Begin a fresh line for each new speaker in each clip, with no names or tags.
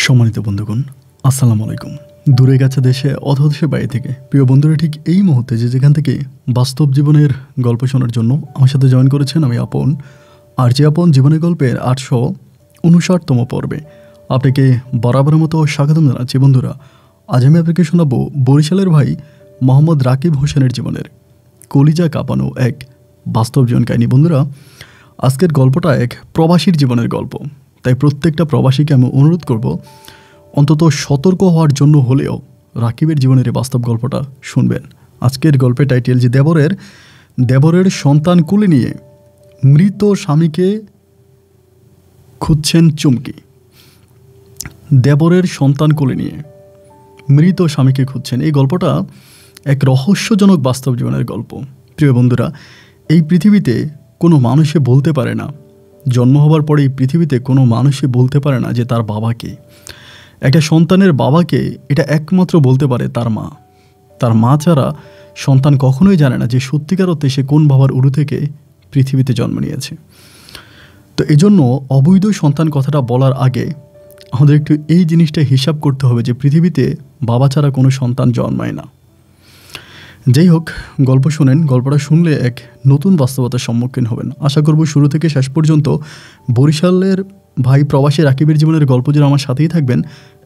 সম্মানিত বন্ধুগণ, আসসালামু আলাইকুম। দূরে গেছে দেশে অথবা দেশের বাইরে থেকে প্রিয় বন্ধুরা ঠিক এই মুহূর্তে যেখান থেকে বাস্তব জীবনের গল্প শোনার জন্য আমার সাথে জয়েন করেছেন আমি আপন। আর যে আপন জীবনের গল্পের 859তম পর্বে আপনাকে বরাবরের মতো স্বাগতম জানাচ্ছি। বন্ধুরা, আজ আমি আপনাকে শোনাবো বরিশালের ভাই মোহাম্মদ রাকিব হোসেনের জীবনের কলিজা কাঁপানো এক বাস্তব জীবন কাহিনী। বন্ধুরা, আজকের গল্পটা এক প্রবাসীর জীবনের গল্প, তাই প্রত্যেকটা প্রবাসীকে আমি অনুরোধ করব অন্তত সতর্ক হওয়ার জন্য হলেও রাকিবের জীবনের এই বাস্তব গল্পটা শুনবেন। আজকের গল্পের টাইটেল যে দেবরের সন্তান কোলে নিয়ে মৃত স্বামীকে খুঁজছেন চুমকি। দেবরের সন্তান কোলে নিয়ে মৃত স্বামীকে খুঁজছেন, এই গল্পটা এক রহস্যজনক বাস্তব জীবনের গল্প। প্রিয় বন্ধুরা, এই পৃথিবীতে কোনো মানুষে বলতে পারে না, জন্ম হবার পরে এই পৃথিবীতে কোনো মানুষই বলতে পারে না যে তার বাবাকে। একটা সন্তানের বাবাকে এটা একমাত্র বলতে পারে তার মা। তার মা ছাড়া সন্তান কখনোই জানে না যে সত্যিকার অর্থে সে কোন বাবার উরু থেকে পৃথিবীতে জন্ম নিয়েছে। তো এজন্য অবৈধ সন্তান কথাটা বলার আগে আমাদের একটু এই জিনিসটা হিসাব করতে হবে যে পৃথিবীতে বাবা ছাড়া কোনো সন্তান জন্মায় না। যাই হোক, গল্প শুনেন, গল্পটা শুনলে এক নতুন বাস্তবতার সম্মুখীন হবেন। আশা করব শুরু থেকে শেষ পর্যন্ত বরিশালের ভাই প্রবাসী রাকিবের জীবনের গল্প জুড়ে আমার সাথেই থাকবেন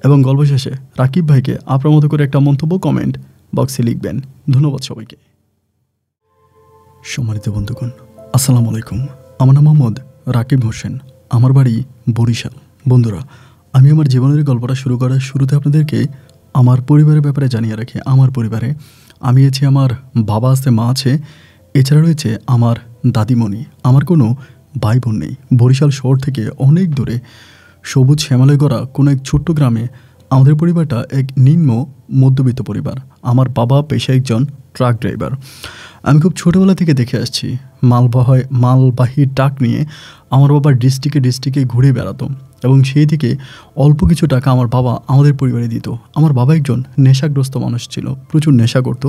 এবং গল্প শেষে রাকিব ভাইকে আপনার মতো করে একটা মন্তব্য কমেন্ট বক্সে লিখবেন। ধন্যবাদ সবাইকে। সম্মানিত বন্ধুগণ, আসসালামু আলাইকুম। আমার নাম মোহাম্মদ রাকিব হোসেন, আমার বাড়ি বরিশাল। বন্ধুরা, আমি আমার জীবনের গল্পটা শুরু করার শুরুতে আপনাদেরকে আমার পরিবারের ব্যাপারে জানিয়ে রাখি। আমার পরিবারে আমি আছি, আমার বাবা আছে, মা আছে, এছাড়া রয়েছে আমার দাদিমণি। আমার কোনো ভাই বোন নেই। বরিশাল শহর থেকে অনেক দূরে সবুজ শ্যামলে গড়া কোনো এক ছোট্ট গ্রামে আমাদের পরিবারটা এক নিম্ন মধ্যবিত্ত পরিবার। আমার বাবা পেশায় একজন ট্রাক ড্রাইভার। আমি খুব ছোটোবেলা থেকে দেখে আসছি মালবাহী ট্রাক নিয়ে আমার বাবা ডিস্ট্রিক্টে ঘুরে বেড়াতো এবং সেই থেকে অল্প কিছু টাকা আমার বাবা আমাদের পরিবারে দিত। আমার বাবা একজন নেশাগ্রস্ত মানুষ ছিল, প্রচুর নেশা করত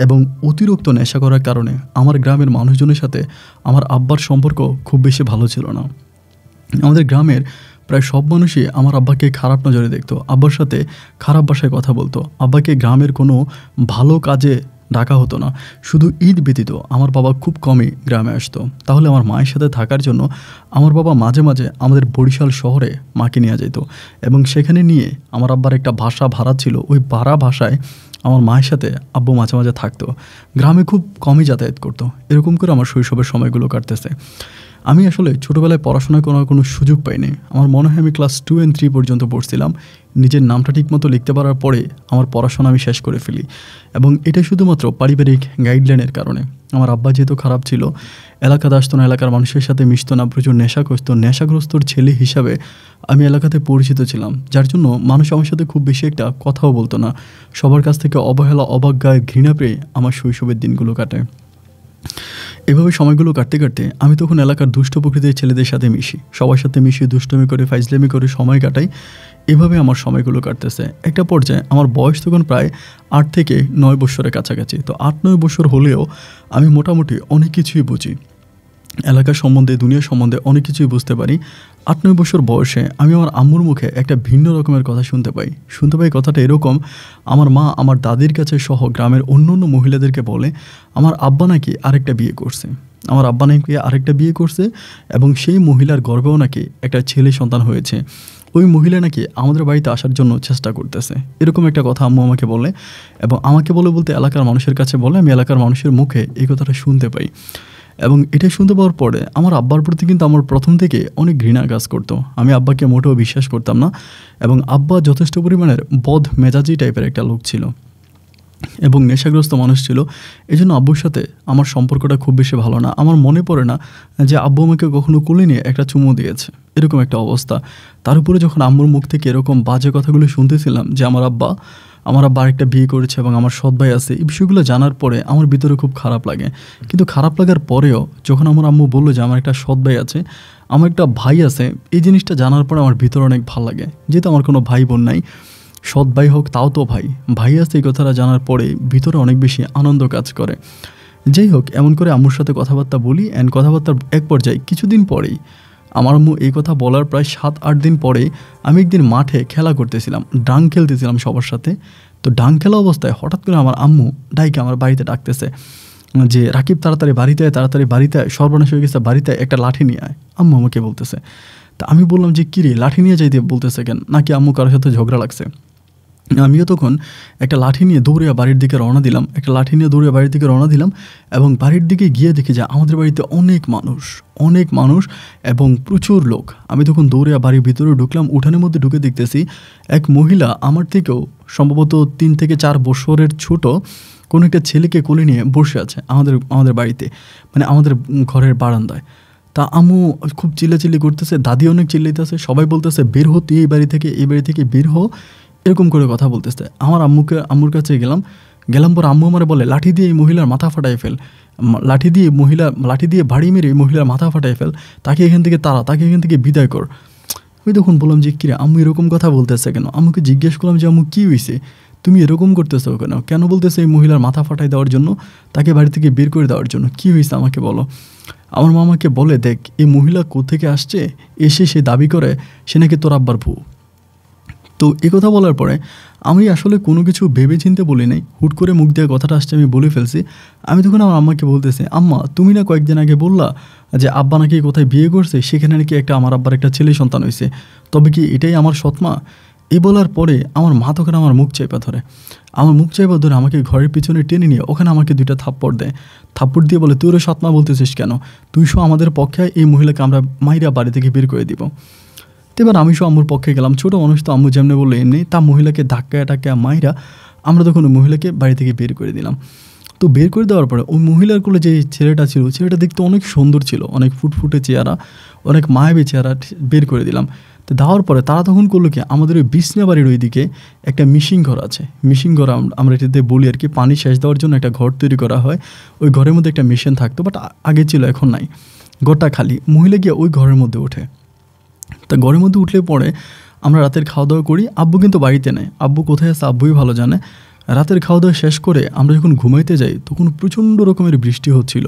এবং অতিরিক্ত নেশা করার কারণে আমার গ্রামের মানুষজনের সাথে আমার আব্বার সম্পর্ক খুব বেশি ভালো ছিল না। আমাদের গ্রামের প্রায় সব মানুষই আমার আব্বাকে খারাপ নজরে দেখতো, আব্বার সাথে খারাপ ভাষায় কথা বলতো। আব্বাকে গ্রামের কোনো ভালো কাজে ডাকা হতো না। শুধু ঈদ ব্যতীত আমার বাবা খুব কমই গ্রামে আসতো। তাহলে আমার মায়ের সাথে থাকার জন্য আমার বাবা মাঝে মাঝে আমাদের বরিশাল শহরে মাকে নিয়ে যেত এবং সেখানে নিয়ে আমার আব্বার একটা ভাষা ভাড়া ছিল, ওই ভাড়া ভাষায় আমার মায়ের সাথে আব্বু মাঝে মাঝে থাকতো। গ্রামে খুব কমই যাতায়াত করতো। এরকম করে আমার শৈশবের সময়গুলো কাটতেছে। আমি আসলে ছোটোবেলায় পড়াশোনা করার কোনো সুযোগ পাইনি। আমার মনে হয় আমি ক্লাস 2 and 3 পর্যন্ত পড়ছিলাম। নিজের নামটা ঠিকমতো লিখতে পারার পরে আমার পড়াশোনা আমি শেষ করে ফেলি এবং এটা শুধুমাত্র পারিবারিক গাইডলাইনের কারণে। আমার আব্বা যেহেতু খারাপ ছিল, এলাকাতে আসতো না, এলাকার মানুষের সাথে মিশতো না, প্রচুর নেশাগ্রস্তর ছেলে হিসাবে আমি এলাকাতে পরিচিত ছিলাম, যার জন্য মানুষ আমার সাথে খুব বেশি একটা কথাও বলতো না। সবার কাছ থেকে অবহেলা, অবজ্ঞায়, ঘৃণা পেয়ে আমার শৈশবের দিনগুলো কাটে। এভাবে সময়গুলো কাটতে কাটতে আমি তখন এলাকার দুষ্ট প্রকৃতির ছেলেদের সাথে মিশি, সবার সাথে মিশি, দুষ্টমি করে, ফাইজলামি করে সময় কাটাই। এভাবে আমার সময়গুলো কাটতেছে। একটা পর্যায়ে আমার বয়স তখন প্রায় 8 থেকে 9 বছরের কাছাকাছি। তো 8-9 বছর হলেও আমি মোটামুটি অনেক কিছুই বুঝি, এলাকা সম্বন্ধে, দুনিয়া সম্বন্ধে অনেক কিছুই বুঝতে পারি। 8-9 বছর বয়সে আমি আমার আম্মুর মুখে একটা ভিন্ন রকমের কথা শুনতে পাই। কথাটা এরকম, আমার মা আমার দাদির কাছে সহ গ্রামের অন্য মহিলাদেরকে বলে আমার আব্বা নাকি আরেকটা বিয়ে করছে এবং সেই মহিলার গর্ভেও নাকি একটা ছেলে সন্তান হয়েছে। ওই মহিলা নাকি আমাদের বাড়িতে আসার জন্য চেষ্টা করতেছে। এরকম একটা কথা আম্মু আমাকে বলে এবং আমাকে বলতে এলাকার মানুষের কাছে বলে। আমি এলাকার মানুষের মুখে এই কথাটা শুনতে পাই এবং এটা শুনতে পাওয়ার পরে আমার আব্বার প্রতি কিন্তু আমার প্রথম থেকে অনেক ঘৃণা কাজ করতো। আমি আব্বাকে মোটেও বিশ্বাস করতাম না এবং আব্বা যথেষ্ট পরিমাণের বদ মেজাজি টাইপের একটা লোক ছিল এবং নেশাগ্রস্ত মানুষ ছিল। এই জন্য আব্বুর সাথে আমার সম্পর্কটা খুব বেশি ভালো না। আমার মনে পড়ে না যে আব্বু আমাকে কখনো কোলে নিয়ে একটা চুমু দিয়েছে, এরকম একটা অবস্থা। তার উপরে যখন আম্মুর মুখ থেকে এরকম বাজে কথাগুলো শুনতেছিলাম যে আমার আব্বা আরেকটা বিয়ে করেছে এবং আমার সৎ ভাই আছে, এই বিষয়গুলো জানার পরে আমার ভিতরে খুব খারাপ লাগে। কিন্তু খারাপ লাগার পরেও যখন আমার আম্মু বললো যে আমার একটা সৎ ভাই আছে, আমার একটা ভাই আছে, এই জিনিসটা জানার পরে আমার ভিতরে অনেক ভালো লাগে। যেহেতু আমার কোনো ভাই বোন নাই, সৎ ভাই হোক তাও তো ভাই আছে, এই কথাটা জানার পরে ভিতরে অনেক বেশি আনন্দ কাজ করে। যাই হোক, এমন করে আম্মুর সাথে কথাবার্তা বলি অ্যান্ড কথাবার্তার এক পর্যায়ে কিছুদিন পরেই আমার আম্মু এই কথা বলার প্রায় 7-8 দিন পরে আমি একদিন মাঠে খেলা করতেছিলাম, ডাং খেলতেছিলাম সবার সাথে। তো ডাং খেলা অবস্থায় হঠাৎ করে আমার আম্মু ডাইকে আমার বাড়িতে ডাকতেছে যে রাকিব তাড়াতাড়ি বাড়িতে আয়, তাড়াতাড়ি বাড়িতে আয়, সর্বনাশ হয়ে গেছে, বাড়িতে একটা লাঠি নিয়ে আয়। আম্মু আমাকে বলতেছে। তা আমি বললাম যে কী রে, লাঠি নিয়ে যাইতে বলতেছে কেন, নাকি আম্মু কারোর সাথে ঝগড়া লাগছে? আমিও তখন একটা লাঠি নিয়ে দৌড়ে বাড়ির দিকে রওনা দিলাম, এবং বাড়ির দিকে গিয়ে দেখি যে আমাদের বাড়িতে অনেক মানুষ এবং প্রচুর লোক। আমি তখন দৌড়ে বাড়ির ভিতরে ঢুকলাম, উঠানের মধ্যে ঢুকে দেখতেছি এক মহিলা আমার থেকেও সম্ভবত 3 থেকে 4 বছরের ছোট কোনো একটা ছেলেকে কোলে নিয়ে বসে আছে আমাদের বাড়িতে, মানে আমাদের ঘরের বারান্দায়। তা আম্মু খুব চিল্লাচিল্লি করতেছে, দাদি অনেক চিল্লাইতেছে, সবাই বলতেছে বের হ তুই এই বাড়ি থেকে বের হ, এরকম করে কথা বলতেছে। আমার আম্মুর কাছে গেলাম পর আম্মু আমারে বলে লাঠি দিয়ে এই মহিলার মাথা ফাটাই ফেল, লাঠি দিয়ে বাড়ি মেরে এই মহিলার মাথা ফাটাই ফেল, তাকে এখান থেকে বিদায় কর। আমি তখন বললাম যে কিরে আম্মু এরকম কথা বলতেছে কেন? আম্মুকে জিজ্ঞেস করলাম যে আম্মু কী হয়েছে, তুমি এরকম করতেছো কেন বলতেছে এই মহিলার মাথা ফাটাই দেওয়ার জন্য, তাকে বাড়ি থেকে বের করে দেওয়ার জন্য, কী হয়েছে আমাকে বলো। আমার মা আমাকে বলে দেখ এই মহিলা কোত্থেকে আসছে, এসে সে দাবি করে সে নাকি তোর আব্বার বউ। তো এ কথা বলার পরে আমি আসলে কোনো কিছু ভেবে চিন্তে বলি নাই, হুট করে মুখ দিয়ে কথাটা আসছে আমি বলে ফেলছি। আমি তখন আমার আম্মাকে বলতেছি, আম্মা তুমি না কয়েকদিন আগে বললা যে আব্বা নাকি কোথায় বিয়ে করছে, সেখানে নাকি আমার আব্বার একটা ছেলে সন্তান হয়েছে, তবে কি এটাই আমার সৎমা? এই বলার পরে আমার মা তখন আমার মুখ চাইপা ধরে, আমাকে ঘরের পিছনে টেনে নিয়ে ওখানে আমাকে 2টা থাপ্পড় দেয়। থাপ্পড় দিয়ে বলে তুই ওর সৎমা বলতেছিস কেন, তুই সহ আমাদের পক্ষে এই মহিলাকে আমরা মাইরা বাড়ি থেকে বের করে দিব। তো এবার আমি সব আম্মুর পক্ষে গেলাম, ছোটো মানুষ তো, আম্মু যেমনি বললো এমনি, তা মহিলাকে ধাক্কা মাইরা আমরা তখন ওই মহিলাকে বাড়ি থেকে বের করে দিলাম। তো বের করে দেওয়ার পরে ওই মহিলার কোলে যে ছেলেটা দেখতে অনেক সুন্দর ছিল, অনেক ফুটফুটে চেহারা, অনেক মায়াবী চেহারা, বের করে দিলাম। তো দেওয়ার পরে তারা তখন করলো কি, আমাদের ওই বিছনা বাড়ির ওইদিকে একটা মিশিং ঘর আছে, আমরা এটাতে বলি আর কি, পানি সেচ দেওয়ার জন্য একটা ঘর তৈরি করা হয়। ওই ঘরের মধ্যে একটা মেশিন থাকতো, বাট আগে ছিল, এখন নাই, ঘরটা খালি। মহিলা গিয়ে ওই ঘরের মধ্যে ওঠে। তা ঘরের মধ্যে উঠলে পরে আমরা রাতের খাওয়া দাওয়া করি, আব্বু কিন্তু বাড়িতে নেই, আব্বু কোথায় আছে আব্বুই ভালো জানে। রাতের খাওয়া দাওয়া শেষ করে আমরা যখন ঘুমাইতে যাই তখন প্রচণ্ড রকমের বৃষ্টি হচ্ছিল,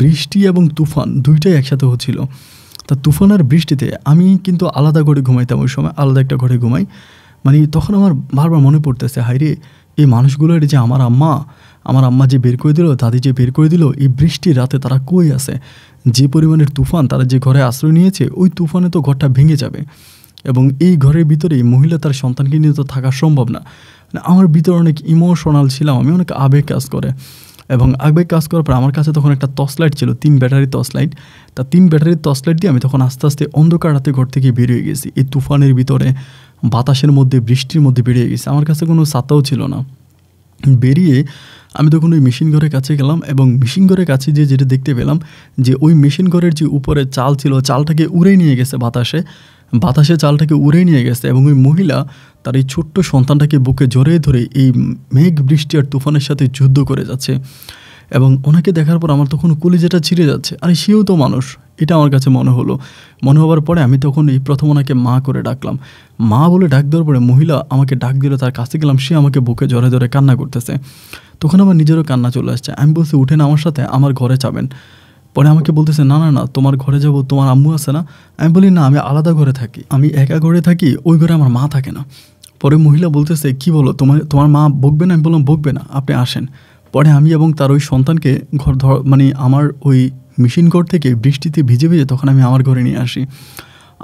বৃষ্টি এবং তুফান দুইটাই একসাথে হচ্ছিল। তা তুফান আর বৃষ্টিতে আমি কিন্তু আলাদা ঘরে ঘুমাইতাম, ওই সময় আলাদা একটা ঘরে ঘুমাই। মানে তখন আমার বারবার মনে পড়তেছে, হায়রে এই মানুষগুলোর যে আমার আম্মা যে বের করে দিল, দাদি যে বের করে দিল, এই বৃষ্টির রাতে তারা কই আছে? যে পরিমাণের তুফান, তারা যে ঘরে আশ্রয় নিয়েছে ওই তুফানে তো ঘরটা ভেঙে যাবে, এবং এই ঘরের ভিতরে মহিলা তার সন্তানকে নিয়ে তো থাকা সম্ভব না। মানে আমার ভিতরে অনেক ইমোশনাল ছিলাম, আমি অনেক আবেগ কাজ করে, এবং আবেগ কাজ করার পর আমার কাছে তখন একটা টর্চ লাইট ছিল, 3 ব্যাটারির টর্চ লাইট। তা 3 ব্যাটারির টর্চ লাইট দিয়ে আমি তখন আস্তে আস্তে অন্ধকার রাতে ঘর থেকে বেরিয়ে গেছি, এই তুফানের ভিতরে, বাতাসের মধ্যে, বৃষ্টির মধ্যে বেরিয়ে গেছি। আমার কাছে কোনো ছাতাও ছিল না। বেরিয়ে আমি তখন ওই মেশিন ঘরের কাছে গেলাম, এবং মেশিন ঘরের কাছে যেটা দেখতে পেলাম যে ওই মেশিন ঘরের যে উপরে চাল ছিল, চালটাকে উড়ে নিয়ে গেছে বাতাসে চালটাকে উড়ে নিয়ে গেছে, এবং ওই মহিলা তার এই ছোট্ট সন্তানটাকে বুকে জড়িয়ে ধরে এই মেঘ বৃষ্টি আর তুফানের সাথে যুদ্ধ করে যাচ্ছে। এবং ওনাকে দেখার পর আমার তখন কলিজাটা ছিঁড়ে যাচ্ছে, আরে সেও তো মানুষ, এটা আমার কাছে মনে হওয়ার পরে আমি তখন এই প্রথম ওনাকে মা করে ডাকলাম। মা বলে ডাক দেওয়ার পরে মহিলা আমাকে ডাক দিল, তার কাছে গেলাম, সে আমাকে বুকে জড়ে কান্না করতেছে। তখন আমার নিজেরও কান্না চলে আসছে। আমি বলছি উঠেন আমার সাথে, আমার ঘরে যাবেন। পরে আমাকে বলতেছে না তোমার ঘরে যাব, তোমার আম্মু আছে না? আমি বলি না, আমি আলাদা ঘরে থাকি, আমি একা ঘরে থাকি, ওই ঘরে আমার মা থাকে না। পরে মহিলা বলতেছে কি বলো, তোমার মা বকবে না? আমি বললাম বকবে না, আপনি আসেন। পরে আমি এবং তার ওই সন্তানকে আমার ওই মেশিন ঘর থেকে বৃষ্টিতে ভিজে তখন আমি আমার ঘরে নিয়ে আসি।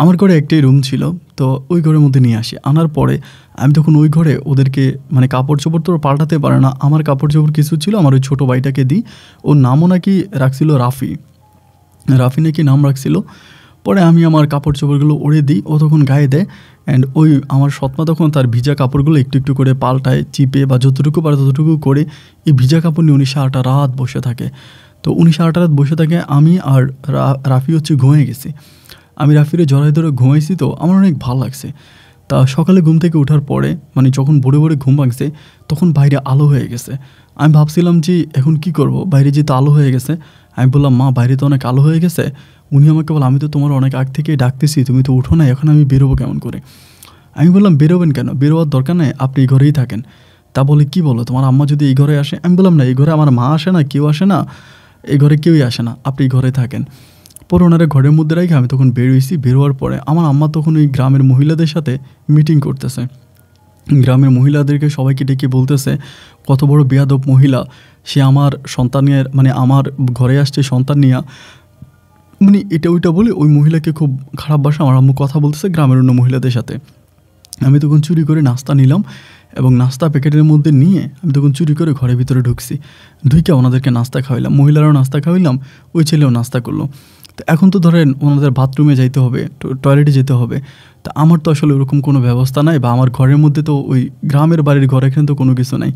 আমার ঘরে একটাই রুম ছিল, তো ওই ঘরের মধ্যে নিয়ে আসি। আনার পরে আমি তখন ওই ঘরে ওদেরকে, মানে কাপড় চোপড় তো পাল্টাতে পারে না, আমার কাপড় চোপড় কিছু ছিল, আমার ওই ছোটো ভাইটাকে দিই। ওর নামও নাকি রাখছিল রাফি নাকি নাম রাখছিল। পরে আমি আমার কাপড় চোপড়গুলো ওড়ে দিই, ও তখন গায়ে দেয়। অ্যান্ড ওই আমার সৎমা তখন তার ভিজা কাপড়গুলো একটু একটু করে পাল্টায়, চিপে বা যতটুকু পারে ততটুকু করে এই ভিজা কাপড় নিয়ে উনি সারাটা রাত বসে থাকে। তো উনি সারাটা রাত বসে থাকে, আমি আর রাফি ঘুমিয়ে গেছি। আমি রাফিরে জড়াই ধরে ঘুমাইছি, তো আমার অনেক ভালো লাগছে। তা সকালে ঘুম থেকে ওঠার পরে, মানে যখন ভোরে ঘুম ভাঙছে, তখন বাইরে আলো হয়ে গেছে। আমি ভাবছিলাম যে এখন কি করব, বাইরে যেহেতু আলো হয়ে গেছে। আমি বললাম মা, বাইরে তো অনেক আলো হয়ে গেছে। উনি আমাকে বলে আমি তো তোমার অনেক আগ থেকে ডাকতেছি, তুমি তো উঠো না, এখন আমি বেরোবো কেমন করে? আমি বললাম বেরোবেন কেন, বেরোবার দরকার নেই, আপনি এই ঘরেই থাকেন। তা বলে কি বলো, তোমার আম্মা যদি এই ঘরে আসে? আমি বললাম না, এই ঘরে আমার মা আসে না, কেউ আসে না, এই ঘরে কেউই আসে না, আপনি এই ঘরে থাকেন। পরে ওনারা ঘরের মধ্যে রেখে আমি তখন বের হয়েছি। বের হওয়ার পরে আমার আম্মা তখন ওই গ্রামের মহিলাদের সাথে মিটিং করতেছে। গ্রামের মহিলাদেরকে সবাইকে ডেকে বলতেছে কত বড় বেয়াদব মহিলা, সে আমার সন্তানের মানে আমার ঘরে আসছে সন্তান নিয়ে, মানে এটা ওইটা বলে ওই মহিলাকে খুব খারাপ ভাষা আমার আম্মু কথা বলতেছে গ্রামের অন্য মহিলাদের সাথে। আমি তখন চুরি করে নাস্তা নিলাম এবং নাস্তা প্যাকেটের মধ্যে নিয়ে আমি তখন চুরি করে ঘরের ভিতরে ঢুকছি। ঢুকে ওনাদেরকে নাস্তা খাওয়াইলাম, মহিলারাও নাস্তা খাওয়াইলাম, ওই ছেলেও নাস্তা করলো। তো এখন তো ধরেন ওনাদের বাথরুমে যাইতে হবে, টয়লেটে যেতে হবে। তা আমার তো আসলে ওরকম কোনো ব্যবস্থা নাই, বা আমার ঘরের মধ্যে তো ওই গ্রামের বাড়ির ঘর, এখানে তো কোনো কিছু নাই।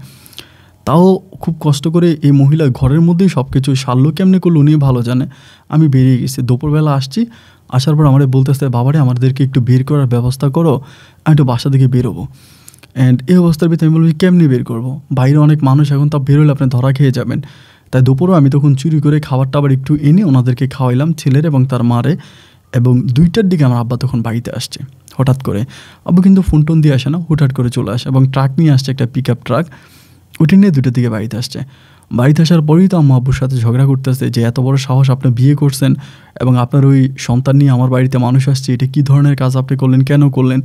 তাও খুব কষ্ট করে এই মহিলা ঘরের মধ্যেই সব কিছু সারলো, কেমনে করলো উনি ভালো জানে। আমি বেরিয়ে গেছি, দুপুরবেলা আসছি, আসার পর আমাদের বলতেছে বাবারে আমাদেরকে একটু বের করার ব্যবস্থা করো, আমি একটু বাসা থেকে বেরোবো। অ্যান্ড এই অবস্থার ভিতরে আমি বলছি কেমনি বের করবো, বাইরে অনেক মানুষ, এখন তা বেরোলে আপনি ধরা খেয়ে যাবেন। তাই দুপুরও আমি তখন চুরি করে খাবার টাবার একটু এনে ওনাদেরকে খাওয়াইলাম, ছেলের এবং তার মারে। এবং 2টার দিকে আমার আব্বা তখন বাড়িতে আসছে হঠাৎ করে। আব্বু কিন্তু ফোন টোন দিয়ে আসে না, হুটহাট করে চলে আসে এবং ট্রাক নিয়ে আসছে, একটা পিক আপ ট্রাক, ওইটা নিয়ে 2টার দিকে বাড়িতে আসছে। বাড়িতে আসার পরেই তো আম্মু আব্বুর সাথে ঝগড়া করতেছে যে এত বড় সাহস, আপনি বিয়ে করছেন এবং আপনার ওই সন্তান নিয়ে আমার বাড়িতে মানুষ আসছে, এটা কী ধরনের কাজ আপনি করলেন, কেন করলেন।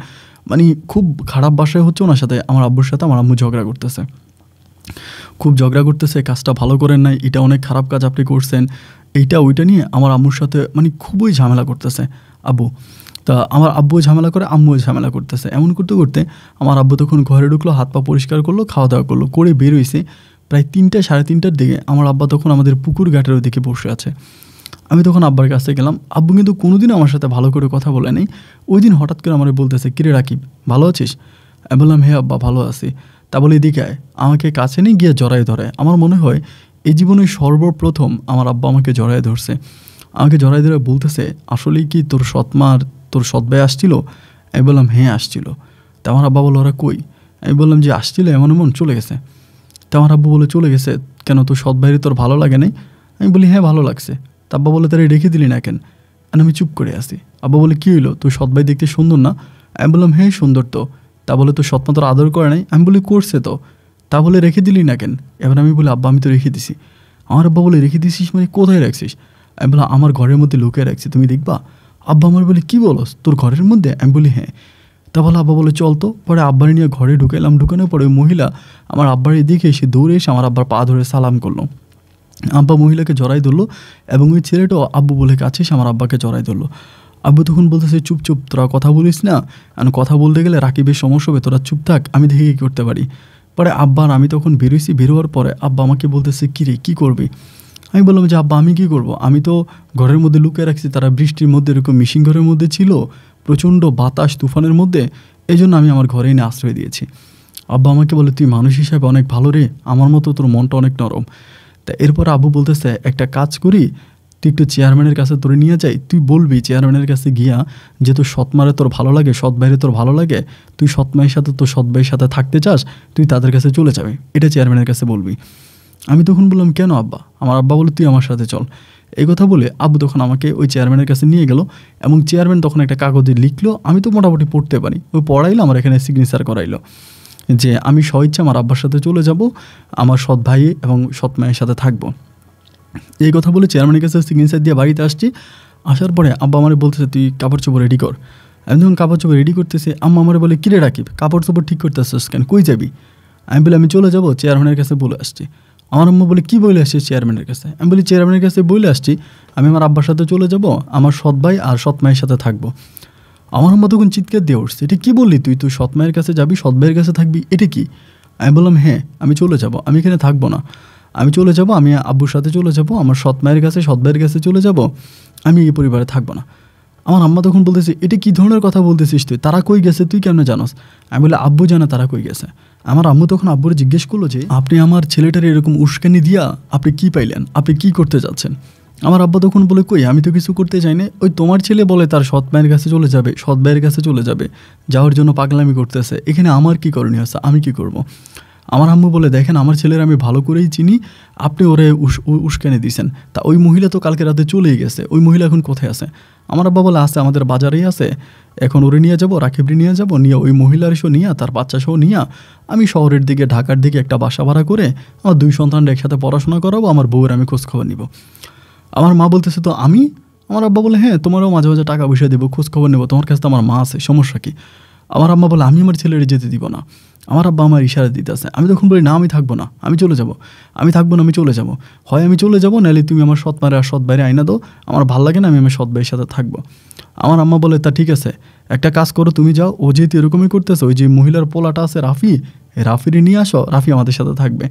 মানে খুব খারাপ ভাষায় হচ্ছে ওনার সাথে, আমার আব্বুর সাথে আমার আম্মু ঝগড়া করতেছে, খুব ঝগড়া করতেছে, কাজটা ভালো করেন নাই, এটা অনেক খারাপ কাজ আপনি করছেন, এইটা ওইটা নিয়ে আমার আম্মুর সাথে মানে খুবই ঝামেলা করতেছে আব্বু। তা আমার আব্বুও ঝামেলা করে, আম্মুও ঝামেলা করতেছে। এমন করতে করতে আমার আব্বু তখন ঘরে ঢুকলো, হাত পা পরিষ্কার করলো, খাওয়া দাওয়া করলো, করে বের হয়েছে। প্রায় 3টা সাড়ে 3টার দিকে আমার আব্বা তখন আমাদের পুকুর ঘাটের ওদিকে বসে আছে। আমি তখন আব্বার কাছে গেলাম। আব্বু কিন্তু কোনোদিনও আমার সাথে ভালো করে কথা বলে নেই। ওই দিন হঠাৎ করে আমার বলতেছে, কিরে রাকিব ভালো আছিস? আমি বললাম হ্যাঁ আব্বা ভালো আছি। তা বলে এদিকে আয়, আমাকে কাছে নিয়ে গিয়ে জড়ায় ধরে। আমার মনে হয় এই জীবনে সর্বপ্রথম আমার আব্বা আমাকে জড়ায় ধরছে। আমাকে জড়ায় ধরে বলতেছে, আসলেই কি তোর সৎমার তোর সৎ ভাই আসছিল? আমি বললাম হ্যাঁ আসছিল। তা আমার আব্বা বললো ওরা কই? আমি বললাম যে আসছিল, এমন এমন চলে গেছে। তা আমার আব্বু বলে চলে গেছে কেন, তোর সৎ ভাইরে তোর ভালো লাগে নাই? আমি বলি হ্যাঁ ভালো লাগছে। তা আব্বা বলে তারা রেখে দিলি না কেন? আর আমি চুপ করে আসি। আব্বা বলে কী হইলো, তোর সৎ ভাই দেখতে সুন্দর না? আমি বললাম হ্যাঁ সুন্দর তো। তা বলে তোর সৎমা তোর আদর করে নাই? আমি বলি করছে তো। তা বলে রেখে দিলি না কেন? এবার আমি বলি আব্বা আমি তো রেখে দিছি। আমার আব্বা বলে রেখে দিছিস মানে কোথায় রাখছিস? আমি বললাম আমার ঘরের মধ্যে লুকিয়ে রাখছি, তুমি দেখবা। আব্বা আমার বলে কী বলস, তোর ঘরের মধ্যে? আমি বলি হ্যাঁ। তা বলে আব্বা বলে চল তো। পরে আব্বারে নিয়ে ঘরে ঢুকাইলাম। ঢুকানোর পরে ওই মহিলা আমার আব্বার এদিকে এসে দৌড়ে এসে আমার আব্বার পা ধরে সালাম করলো। আব্বা মহিলাকে জড়াই ধরলো এবং ওই ছেলেটাও আব্বু বলে কাছে এসে আমার আব্বাকে জড়াই ধরলো। আব্বু তখন বলতেছে চুপ চুপ, তোরা কথা বলিস না, আর কথা বলতে গেলে রাকিবের সমস্যা হবে, তোরা চুপ থাক, আমি দেখি কী করতে পারি। পরে আব্বা আর আমি তখন বেরোইছি। বেরোয়ার পরে আব্বা আমাকে বলতেছে কী রে কী করবি? আমি বললাম যে আব্বা আমি কী করবো, আমি তো ঘরের মধ্যে লুকিয়ে রাখছি, তারা বৃষ্টির মধ্যে এরকম মিশিং ঘরের মধ্যে ছিল, প্রচণ্ড বাতাস তুফানের মধ্যে, এই জন্য আমি আমার ঘরে এনে আশ্রয় দিয়েছি। আব্বা আমাকে বলে তুই মানুষ হিসাবে অনেক ভালো রে, আমার মতো তোর মনটা অনেক নরম। তা এরপর আব্বু বলতেছে একটা কাজ করি, তুই একটু চেয়ারম্যানের কাছে তোরে নিয়ে যাই, তুই বলবি চেয়ারম্যানের কাছে গিয়া যে তোর সৎমারে তোর ভালো লাগে, সৎ ভাইরে তোর ভালো লাগে, তুই সৎ মায়ের সাথে তোর সৎ ভাইয়ের সাথে থাকতে চাস, তুই তাদের কাছে চলে যাবে, এটা চেয়ারম্যানের কাছে বলবি। আমি তখন বললাম কেন আব্বা? আমার আব্বা বলে তুই আমার সাথে চল। এই কথা বলে আব্বু তখন আমাকে ওই চেয়ারম্যানের কাছে নিয়ে গেল এবং চেয়ারম্যান তখন একটা কাগজে লিখলো, আমি তো মোটামুটি পড়তে পারি, ওই পড়াইলো, আমার এখানে সিগনেচার করাইলো যে আমি স্বইচ্ছা আমার আব্বার সাথে চলে যাব, আমার সৎ ভাই এবং সৎ মায়ের সাথে থাকবো। এই কথা বলে চেয়ারম্যানের কাছে সিগনেচার দিয়ে বাড়িতে আসছি। আসার পরে আব্বা আমার বলতেছে তুই কাপড় চোপড় রেডি কর। আমি যখন কাপড় চোপড় রেডি করতেছি, আম্মা আমার বলে কিরে রাকিব কাপড় চোপড় ঠিক করতে আসছিস কেন, কই যাবি? আমি বলি আমি চলে যাব, চেয়ারম্যানের কাছে বলে আসছি। আমার আম্মা বলে কী বলে আসছিস চেয়ারম্যানের কাছে? আমি বলি চেয়ারম্যানের কাছে বলে আসছি আমি আমার আব্বার সাথে চলে যাব, আমার সৎ ভাই আর সৎ মায়ের সাথে থাকবো। আমার আম্মা তখন চিৎকার দিয়ে উঠছে, এটা কী বললি তুই, তুই সৎ মায়ের কাছে যাবি, সৎ ভাইয়ের কাছে থাকবি, এটা কি? আমি বললাম হ্যাঁ আমি চলে যাব, আমি এখানে থাকবো না, আমি চলে যাব, আমি আব্বুর সাথে চলে যাব, আমার সৎ মায়ের কাছে সৎ ভাইয়ের কাছে চলে যাব, আমি এই পরিবারে থাকবো না। আমার আম্মা তখন বলতেছে এটা কী ধরনের কথা বলতেছিস তুই, তারা কই গেছে তুই কেমনে জানোস? আমি বলে আব্বু জানে তারা কই গেছে। আমার আম্মু তখন আব্বুরে জিজ্ঞেস করলো যে আপনি আমার ছেলেটার এরকম উস্কানি দিয়া আপনি কি পাইলেন, আপনি কি করতে যাচ্ছেন? আমার আব্বা তখন বলে কই আমি তো কিছু করতে চাই না, ওই তোমার ছেলে বলে তার সৎ মায়ের কাছে চলে যাবে, সৎ ভাইয়ের কাছে চলে যাবে, যাওয়ার জন্য পাগলামি করতেছে, এখানে আমার কি করণীয় আছে, আমি কি করব? আমার আম্মু বলে দেখেন আমার ছেলের আমি ভালো করেই চিনি, আপনি ওরে উস্কানি দিয়েছেন, তা ওই মহিলা তো কালকে রাতে চলেই গেছে, ওই মহিলা এখন কোথায় আছে? আমার আব্বা বলে আছে আমাদের বাজারেই আছে, এখন ওরে নিয়ে যাবো, রাকিবরে নিয়ে যাবো, নিয়ে ওই মহিলার সহ নিয়ে তার বাচ্চা সহ নিয়ে আমি শহরের দিকে ঢাকার দিকে একটা বাসা ভাড়া করে আমার 2 সন্তানরা একসাথে পড়াশোনা করাবো, আমার বউয়ের আমি খোঁজখবর নিব। আমার মা বলতেছে তো আমি? আমার আব্বা বলে হ্যাঁ তোমারও মাঝে মাঝে টাকা পয়সা দেবো, খোঁজ খবর নেবো, তোমার কাছে তো আমার মা আছে, সমস্যা কী? আমার আম্মা বলে আমি আমার ছেলের যেতে দিব না। আমার আব্বা আমার ইশারা দিতে আছে। আমি তখন বলি না আমি থাকবো না, আমি চলে যাব, আমি থাকবো না, আমি চলে যাব, হয় আমি চলে যাবো, নাহলে তুমি আমার সৎ মারে আর সৎ বাইরে আইনা দাও, আমার ভালো লাগে না, আমি আমার সৎ ভাইয়ের সাথে থাকবো। আমার আম্মা বলে তা ঠিক আছে, একটা কাজ করো, তুমি যাও, ও যেহেতু এরকমই করতেছে, ওই যে মহিলার পোলাটা আছে রাফি, রাফিরে নিয়ে আসো, রাফি আমাদের সাথে থাকবে।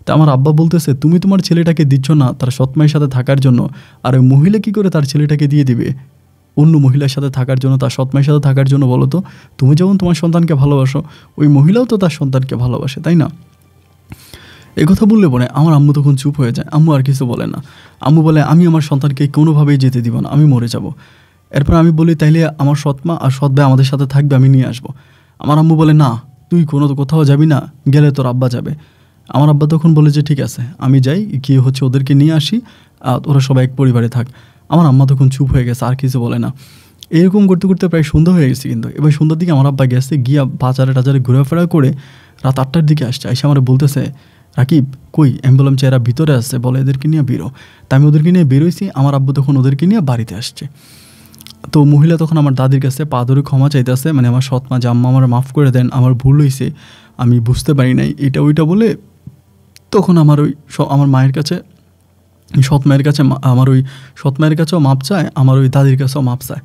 তা আমার আব্বা বলতেছে তুমি তোমার ছেলেটাকে দিচ্ছ না তার সৎ মায়ের সাথে থাকার জন্য, আর ওই মহিলা কী করে তার ছেলেটাকে দিয়ে দিবে অন্য মহিলার সাথে থাকার জন্য, তার সৎ মায়ের সাথে থাকার জন্য? বলো তো, তুমি যেমন তোমার সন্তানকে ভালোবাসো, ওই মহিলাও তো তার সন্তানকে ভালোবাসে, তাই না? এই কথা বললে পরে আমার আম্মু তখন চুপ হয়ে যায়। আম্মু আর কিছু বলে না। আম্মু বলে আমি আমার সন্তানকে কোনোভাবেই যেতে দিব না, আমি মরে যাব। এরপর আমি বলি তাইলে আমার সৎ মা আর সৎ ভাই আমাদের সাথে থাকবে, আমি নিয়ে আসবো। আমার আম্মু বলে না, তুই কোথাও যাবি না, গেলে তোর আব্বা যাবে। আমার আব্বা তখন বলে যে ঠিক আছে আমি যাই, গিয়ে ওদেরকে নিয়ে আসি, ওরা সবাই এক পরিবারে থাক। আমার আম্মা তখন চুপ হয়ে গেছে, আর কিছু বলে না। এরকম করতে করতে প্রায় সন্ধ্যা হয়ে গেছে। কিন্তু এবার সন্ধ্যার দিকে আমার আব্বা গেছে, গিয়া বাজারে টাজারে ঘোরাফেরা করে রাত 8টার দিকে আসছে। এসে আমার বলতেছে রাকিব কই? আমি বললাম যে এরা ভিতরে আসছে, বলে এদেরকে নিয়ে বেরো। তা আমি ওদেরকে নিয়ে বেরোইছি। আমার আব্বু তখন ওদেরকে নিয়ে বাড়িতে আসছে। তো মহিলা তখন আমার দাদির কাছে পা ধরে ক্ষমা চাইতেছে, মানে আমার সৎ মা যে আম্মা আমার মাফ করে দেন, আমার ভুল হয়েছে, আমি বুঝতে পারি নাই, এটা ওইটা বলে তখন আমার আমার মায়ের কাছে, সৎ মায়ের কাছে, আমার ওই সৎ মায়ের কাছেও মাপ চায়, আমার ওই দাদির কাছেও মাপ চায়।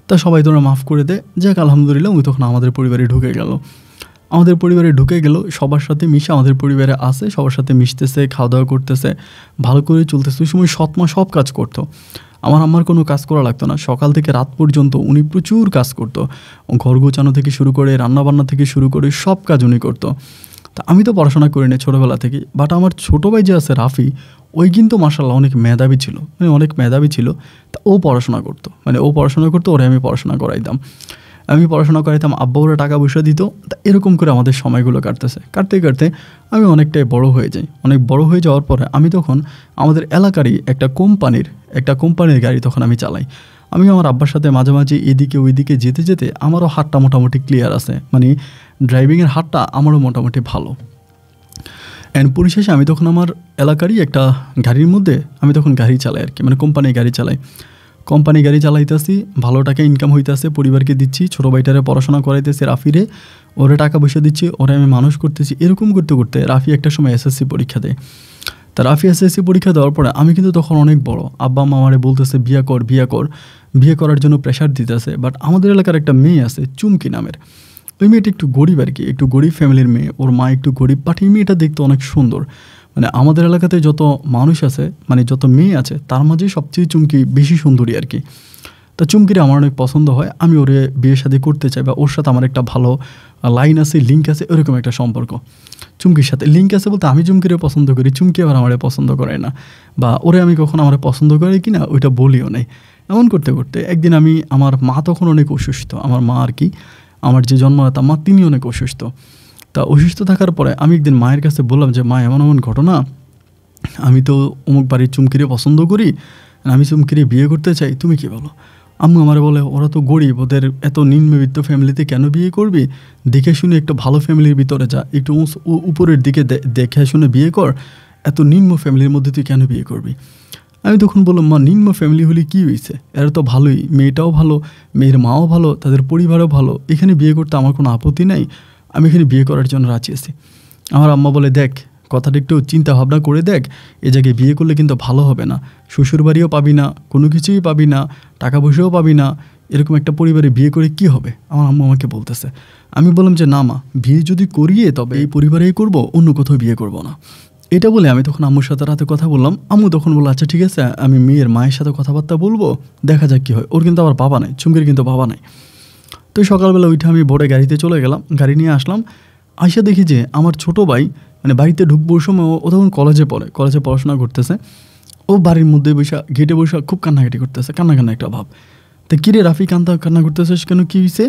তা সবাই তোরা মাফ করে দে, যাক আলহামদুলিল্লাহ। ওই তখন আমাদের পরিবারে ঢুকে গেল। আমাদের পরিবারে ঢুকে গেল, সবার সাথে মিশে আমাদের পরিবারে আসে, সবার সাথে মিশতেছে, খাওয়া দাওয়া করতেছে, ভালো করে চলতেছে। ওই সময় সৎ মা সব কাজ করতো। আমার আম্মার কোনো কাজ করা লাগতো না। সকাল থেকে রাত পর্যন্ত উনি প্রচুর কাজ করতো। ঘর গোছানো থেকে শুরু করে, রান্নাবান্না থেকে শুরু করে সব কাজ উনি করতো। তা আমি তো পড়াশোনা করিনি ছোটোবেলা থেকে, বাট আমার ছোটো ভাই যে আছে রাফি, ওই কিন্তু মাশাআল্লাহ অনেক মেধাবী ছিল, মানে অনেক মেধাবী ছিল। তা ও পড়াশোনা করতো, ওরে আমি পড়াশোনা করাইতাম। আব্বা ওরা টাকা পয়সা দিত। তা এরকম করে আমাদের সময়গুলো কাটতে কাটতে আমি অনেকটাই বড় হয়ে যাই। অনেক বড় হয়ে যাওয়ার পরে আমি তখন আমাদের এলাকারই একটা কোম্পানির গাড়ি তখন আমি চালাই। আমি আমার আব্বার সাথে মাঝে মাঝে এদিকে ওইদিকে যেতে যেতে আমারও হাতটা মোটামুটি ক্লিয়ার আছে, মানে ড্রাইভিংয়ের হাতটা আমারও মোটামুটি ভালো। অ্যান্ড পরিশেষে আমি তখন আমার এলাকারই একটা গাড়ির মধ্যে আমি তখন গাড়ি চালাই আর কি, মানে কোম্পানি গাড়ি চালাইতেছি, ভালো টাকা ইনকাম হইতেছে, পরিবারকে দিচ্ছি, ছোটো ভাইটারে পড়াশোনা করাইতেছি, রাফিরে ওরে টাকা পয়সা দিচ্ছি, ওরে আমি মানুষ করতেছি। এরকম করতে করতে রাফি একটা সময় এসএসসি পরীক্ষা দেয়। তা রাফি এসএসসি পরীক্ষা দেওয়ার পরে আমি কিন্তু তখন অনেক বড়। আব্বা মা আমারে বলতেছে বিয়ে করার জন্য প্রেশার দিতেছে। বাট আমাদের এলাকার একটা মেয়ে আছে চুমকি নামের, ওই মেয়েটা একটু গরিব আর কি, একটু গরিব ফ্যামিলির মেয়ে, ওর মা একটু গরিব, বাট এই মেয়েটা দেখতে অনেক সুন্দর। মানে আমাদের এলাকাতে যত মানুষ আছে, মানে যত মেয়ে আছে, তার মাঝে সবচেয়ে চুমকি বেশি সুন্দরী আর কি। তা চুমকিরে আমার অনেক পছন্দ হয়, আমি ওরে বিয়ে শাদী করতে চাই, বা ওর সাথে আমার একটা ভালো লাইন আছে, লিঙ্ক আছে, এরকম একটা সম্পর্ক। চুমকির সাথে লিঙ্ক আছে বলতে আমি চুমকিরে পছন্দ করি, চুমকি আবার আমারে পছন্দ করে না, বা ওরে আমি কখনো আমার পছন্দ করি কি না ওইটা বলিও নাই। এমন করতে করতে একদিন আমার মা তখন অনেক অসুস্থ, আমার মা আর কি, আমার যে জন্মদাতা মা, তিনি অনেক অসুস্থ। তা অসুস্থ থাকার পরে আমি একদিন মায়ের কাছে বললাম যে মা, এমন এমন ঘটনা, আমি তো অমুক বাড়ির চুমকিরে পছন্দ করি, আমি চুমকিরে বিয়ে করতে চাই, তুমি কি বলো? আম্মু আমার বলে ওরা তো গরিব, ওদের এত নিম্নবিত্ত ফ্যামিলিতে কেন বিয়ে করবি? দেখে শুনে একটু ভালো ফ্যামিলির ভিতরে যা, একটু উপরের দিকে দেখে শুনে বিয়ে কর, এত নিম্ন ফ্যামিলির মধ্যে তুই কেন বিয়ে করবি? আমি তখন বললাম মা, নিম্ন ফ্যামিলি হলে কী হয়েছে, এরা তো ভালোই, মেয়েটাও ভালো, মেয়ের মাও ভালো, তাদের পরিবারও ভালো, এখানে বিয়ে করতে আমার কোনো আপত্তি নাই, আমি এখানে বিয়ে করার জন্য রাজি আছি। আমার আম্মা বলে দেখ, কথাটা একটু চিন্তা ভাবনা করে দেখ, এ জায়গায় বিয়ে করলে কিন্তু ভালো হবে না, শ্বশুরবাড়িও পাবি না, কোনো কিছুই পাবি না, টাকা পয়সাও পাবি না, এরকম একটা পরিবারে বিয়ে করে কি হবে? আমার আম্মু আমাকে বলতেছে। আমি বললাম যে না মা, বিয়ে যদি করিয়ে তবে এই পরিবারেই করব, অন্য কোথাও বিয়ে করব না। এটা বলে আমি তখন আম্মুর সাথে রাতে কথা বললাম। আম্মু তখন বললো আচ্ছা ঠিক আছে, আমি মেয়ের মায়ের সাথে কথাবার্তা বলবো, দেখা যাক কী হয়। ওর কিন্তু আবার বাবা নাই, চুমকির কিন্তু বাবা নাই। তো সকালবেলা উঠে আমি ভোরে গাড়িতে চলে গেলাম, গাড়ি নিয়ে আসলাম। আইসা দেখি যে আমার ছোটো ভাই, মানে বাড়িতে ঢুকবোর সময় ও তখন কলেজে পড়াশোনা করতেছে, ও বাড়ির মধ্যে গেটে বসে খুব কান্নাকাটি করতেছে, কান্না একটা ভাব। তো কিরে রাফি, কান্না করতেছিস কেন, কী হয়েছে?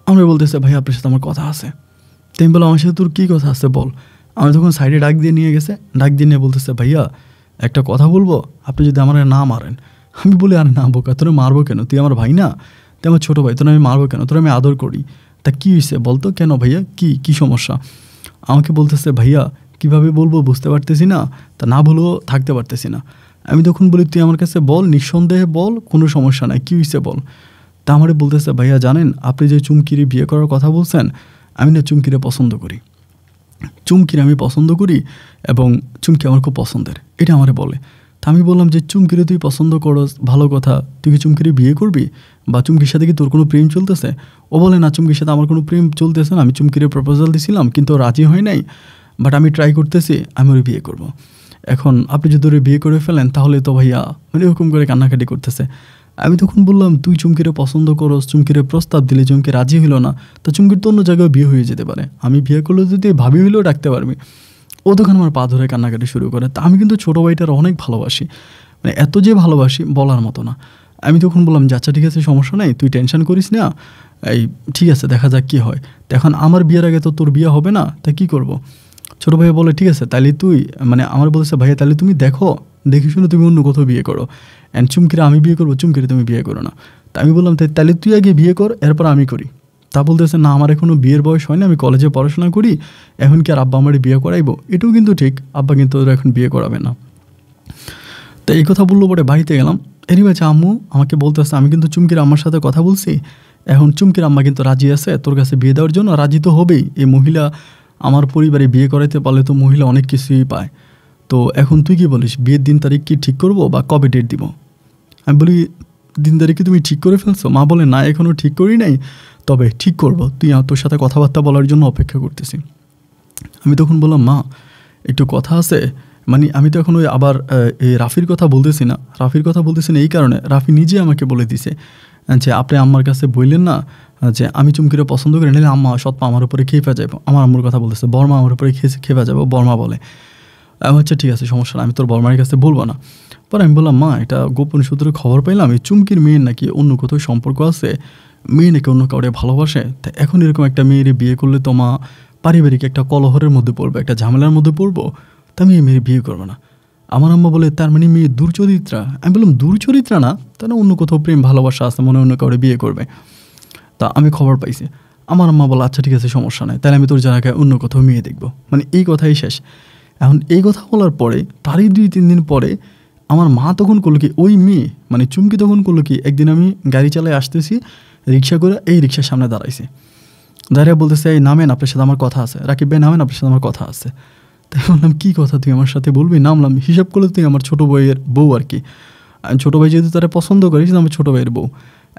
আমরা বলতেছে ভাই আপনার সাথে আমার কথা আছে। তো আমি বললাম আমার সাথে তোর কী কথা আছে বল। আমি তখন সাইডে ডাক দিয়ে নিয়ে বলতেছে ভাইয়া একটা কথা বলবো, আপনি যদি আমার না মারেন। আমি বলি আর না বোকা, তোরা মারবো কেন, তুই আমার ভাই না, তুই আমার ছোটো ভাই, তোরা আমি মারবো কেন, তোরা আমি আদর করি। তা কী হয়েছে বলতো, কেন ভাইয়া, কী সমস্যা? আমাকে বলতেছে ভাইয়া কীভাবে বলবো বুঝতে পারতেছি না, তা না বলেও থাকতে পারতেছি না। আমি তখন বলি তুই আমার কাছে বল, নিঃসন্দেহে বল, কোনো সমস্যা নাই, কী হয়েছে বল। তা আমারে বলতেছে ভাইয়া জানেন আপনি যে চুমকিরে বিয়ে করার কথা বলছেন, আমি না চুমকিরে পছন্দ করি, চুমকিরে আমি পছন্দ করি এবং চুমকি আমার খুব পছন্দের, এটা আমারে বলে। তা আমি বললাম যে চুমকিরে তুই পছন্দ করস ভালো কথা, তুই কি চুমকিরে বিয়ে করবি বা চুমকির সাথে কি তোর কোনো প্রেম চলতেছে? ও বলে না চুমকির সাথে আমার কোনো প্রেম চলতেছে না, আমি চুমকিরে প্রপোজাল দিছিলাম কিন্তু রাজি হয় নাই, বাট আমি ট্রাই করতেছি, আমি ওরে বিয়ে করব। এখন আপনি যদি ওরে বিয়ে করে ফেলেন তাহলে তো ভাইয়া, মানে এরকম করে কান্নাকাটি করতেছে। আমি তখন বললাম তুই চুমকিরে পছন্দ করস, চুমকিরে প্রস্তাব দিলে চুমকি রাজি হলো না, তো চুমকির তো অন্য জায়গায় বিয়ে হয়ে যেতে পারে, আমি বিয়ে করলে যদি ভাবি হলেও ডাকতে পারবি। ও তখন আমার পা ধরে কান্নাকাটি শুরু করে। তা আমি কিন্তু ছোটো ভাইটার অনেক ভালোবাসি, মানে এত যে ভালোবাসি বলার মতো না। আমি তখন বললাম যে আচ্ছা ঠিক আছে সমস্যা নাই, তুই টেনশন করিস না, এই ঠিক আছে দেখা যাক কী হয়। তো এখন আমার বিয়ের আগে তো তোর বিয়ে হবে না, তা কী করব? ছোটো ভাইয়া বলে ঠিক আছে তাহলে তুই, মানে আমার বলছে ভাইয়া তাহলে তুমি দেখো, দেখে শুনে তুমি অন্য কোথাও বিয়ে করো, অ্যান্ড চুমকিরে আমি বিয়ে করবো, চুমকিরে তুমি বিয়ে করো না। তা আমি বললাম তাহলে তুই আগে বিয়ে কর, এরপর আমি করি। তা বলতেছে না আমার এখনও বিয়ের বয়স হয় না, আমি কলেজে পড়াশোনা করি, এখন কি আর আব্বা আমারই বিয়ে করাইবো? এটাও কিন্তু ঠিক, আব্বা কিন্তু ওরা এখন বিয়ে করাবে না। তো এই কথা বললো পরে বাড়িতে গেলাম, এরই বাচ্চা আম্মু আমাকে বলতেছে আমি কিন্তু চুমকির আম্মার সাথে কথা বলছি, এখন চুমকির আম্মা কিন্তু রাজি আছে তোর কাছে বিয়ে দেওয়ার জন্য, রাজি তো হবেই, এই মহিলা আমার পরিবারে বিয়ে করাইতে পারলে তো মহিলা অনেক কিছুই পায়। তো এখন তুই কি বলিস, বিয়ের দিন তারিখ কি ঠিক করব বা কবে ডেট দিব? আমি বলি দিন তারিখ কি তুমি ঠিক করে ফেলছো? মা বলে না এখনও ঠিক করি নাই, তবে ঠিক করব, তুই তোর সাথে কথাবার্তা বলার জন্য অপেক্ষা করতেছি। আমি তখন বললাম মা একটু কথা আছে, মানে আমি তো এখন ওই আবার এই রাফির কথা বলতেছি না, রাফির কথা বলতেছি না এই কারণে রাফি নিজে আমাকে বলে দিছে যে আপনি আম্মার কাছে বললেন না যে আমি চুমকিরে পছন্দ করি, নিলে আম্মা সৎপা আমার উপরে খেয়ে ফেলা যাবো, আমার আম্মুর কথা বলতেছে, বর্মা আমার উপরে খেয়ে যাবো, বর্মা বলে। আমি হচ্ছে ঠিক আছে সমস্যা না, আমি তোর বর্মার কাছে বলবো না। পরে আমি বললাম মা এটা গোপন সূত্রে খবর পাইলাম এই চুমকির মেয়ের নাকি অন্য কোথাও সম্পর্ক আছে, মেয়ে নাকি অন্য কাউরে ভালোবাসে, তা এখন এরকম একটা মেয়ের বিয়ে করলে তো মা পারিবারিক একটা কলহরের মধ্যে পড়বো, একটা ঝামেলার মধ্যে পড়বো, তা আমি এই মেয়ের বিয়ে করবো না। আমার আম্মা বলে তার মানে মেয়ে দুর্চরিত্রা? আমি বললাম দুর্চরিত্রা না, তা না অন্য কোথাও প্রেম ভালোবাসা আছে, মনে অন্য কাউরে বিয়ে করবে। তা আমি খবর পাইছি, আমার আম্মা বলে আচ্ছা ঠিক আছে সমস্যা নাই, তাহলে আমি তোর জায়গায় অন্য কোথাও মেয়ে দেখবো, মানে এই কথাই শেষ। এখন এই কথা বলার পরে তারই 2-3 দিন পরে আমার মা তখন করলো কি, ওই মেয়ে মানে চুমকি তখন করলো কি, একদিন আমি গাড়ি চালায় আসতেছি রিক্সা করে, এই রিক্সার সামনে দাঁড়াইছে, দাঁড়িয়ে বলতেছে এই নামেন আপনার সাথে আমার কথা আছে, রাকিব ভাই নামেন আপনার সাথে আমার কথা আছে। তাই বললাম কী কথা তুই আমার সাথে বলবি? নামলাম, হিসাব করলে তুই আমার ছোটো ভাইয়ের বউ আর কি, আমি ছোটো ভাই যেহেতু তারা পছন্দ করিস আমার ছোটো ভাইয়ের বউ।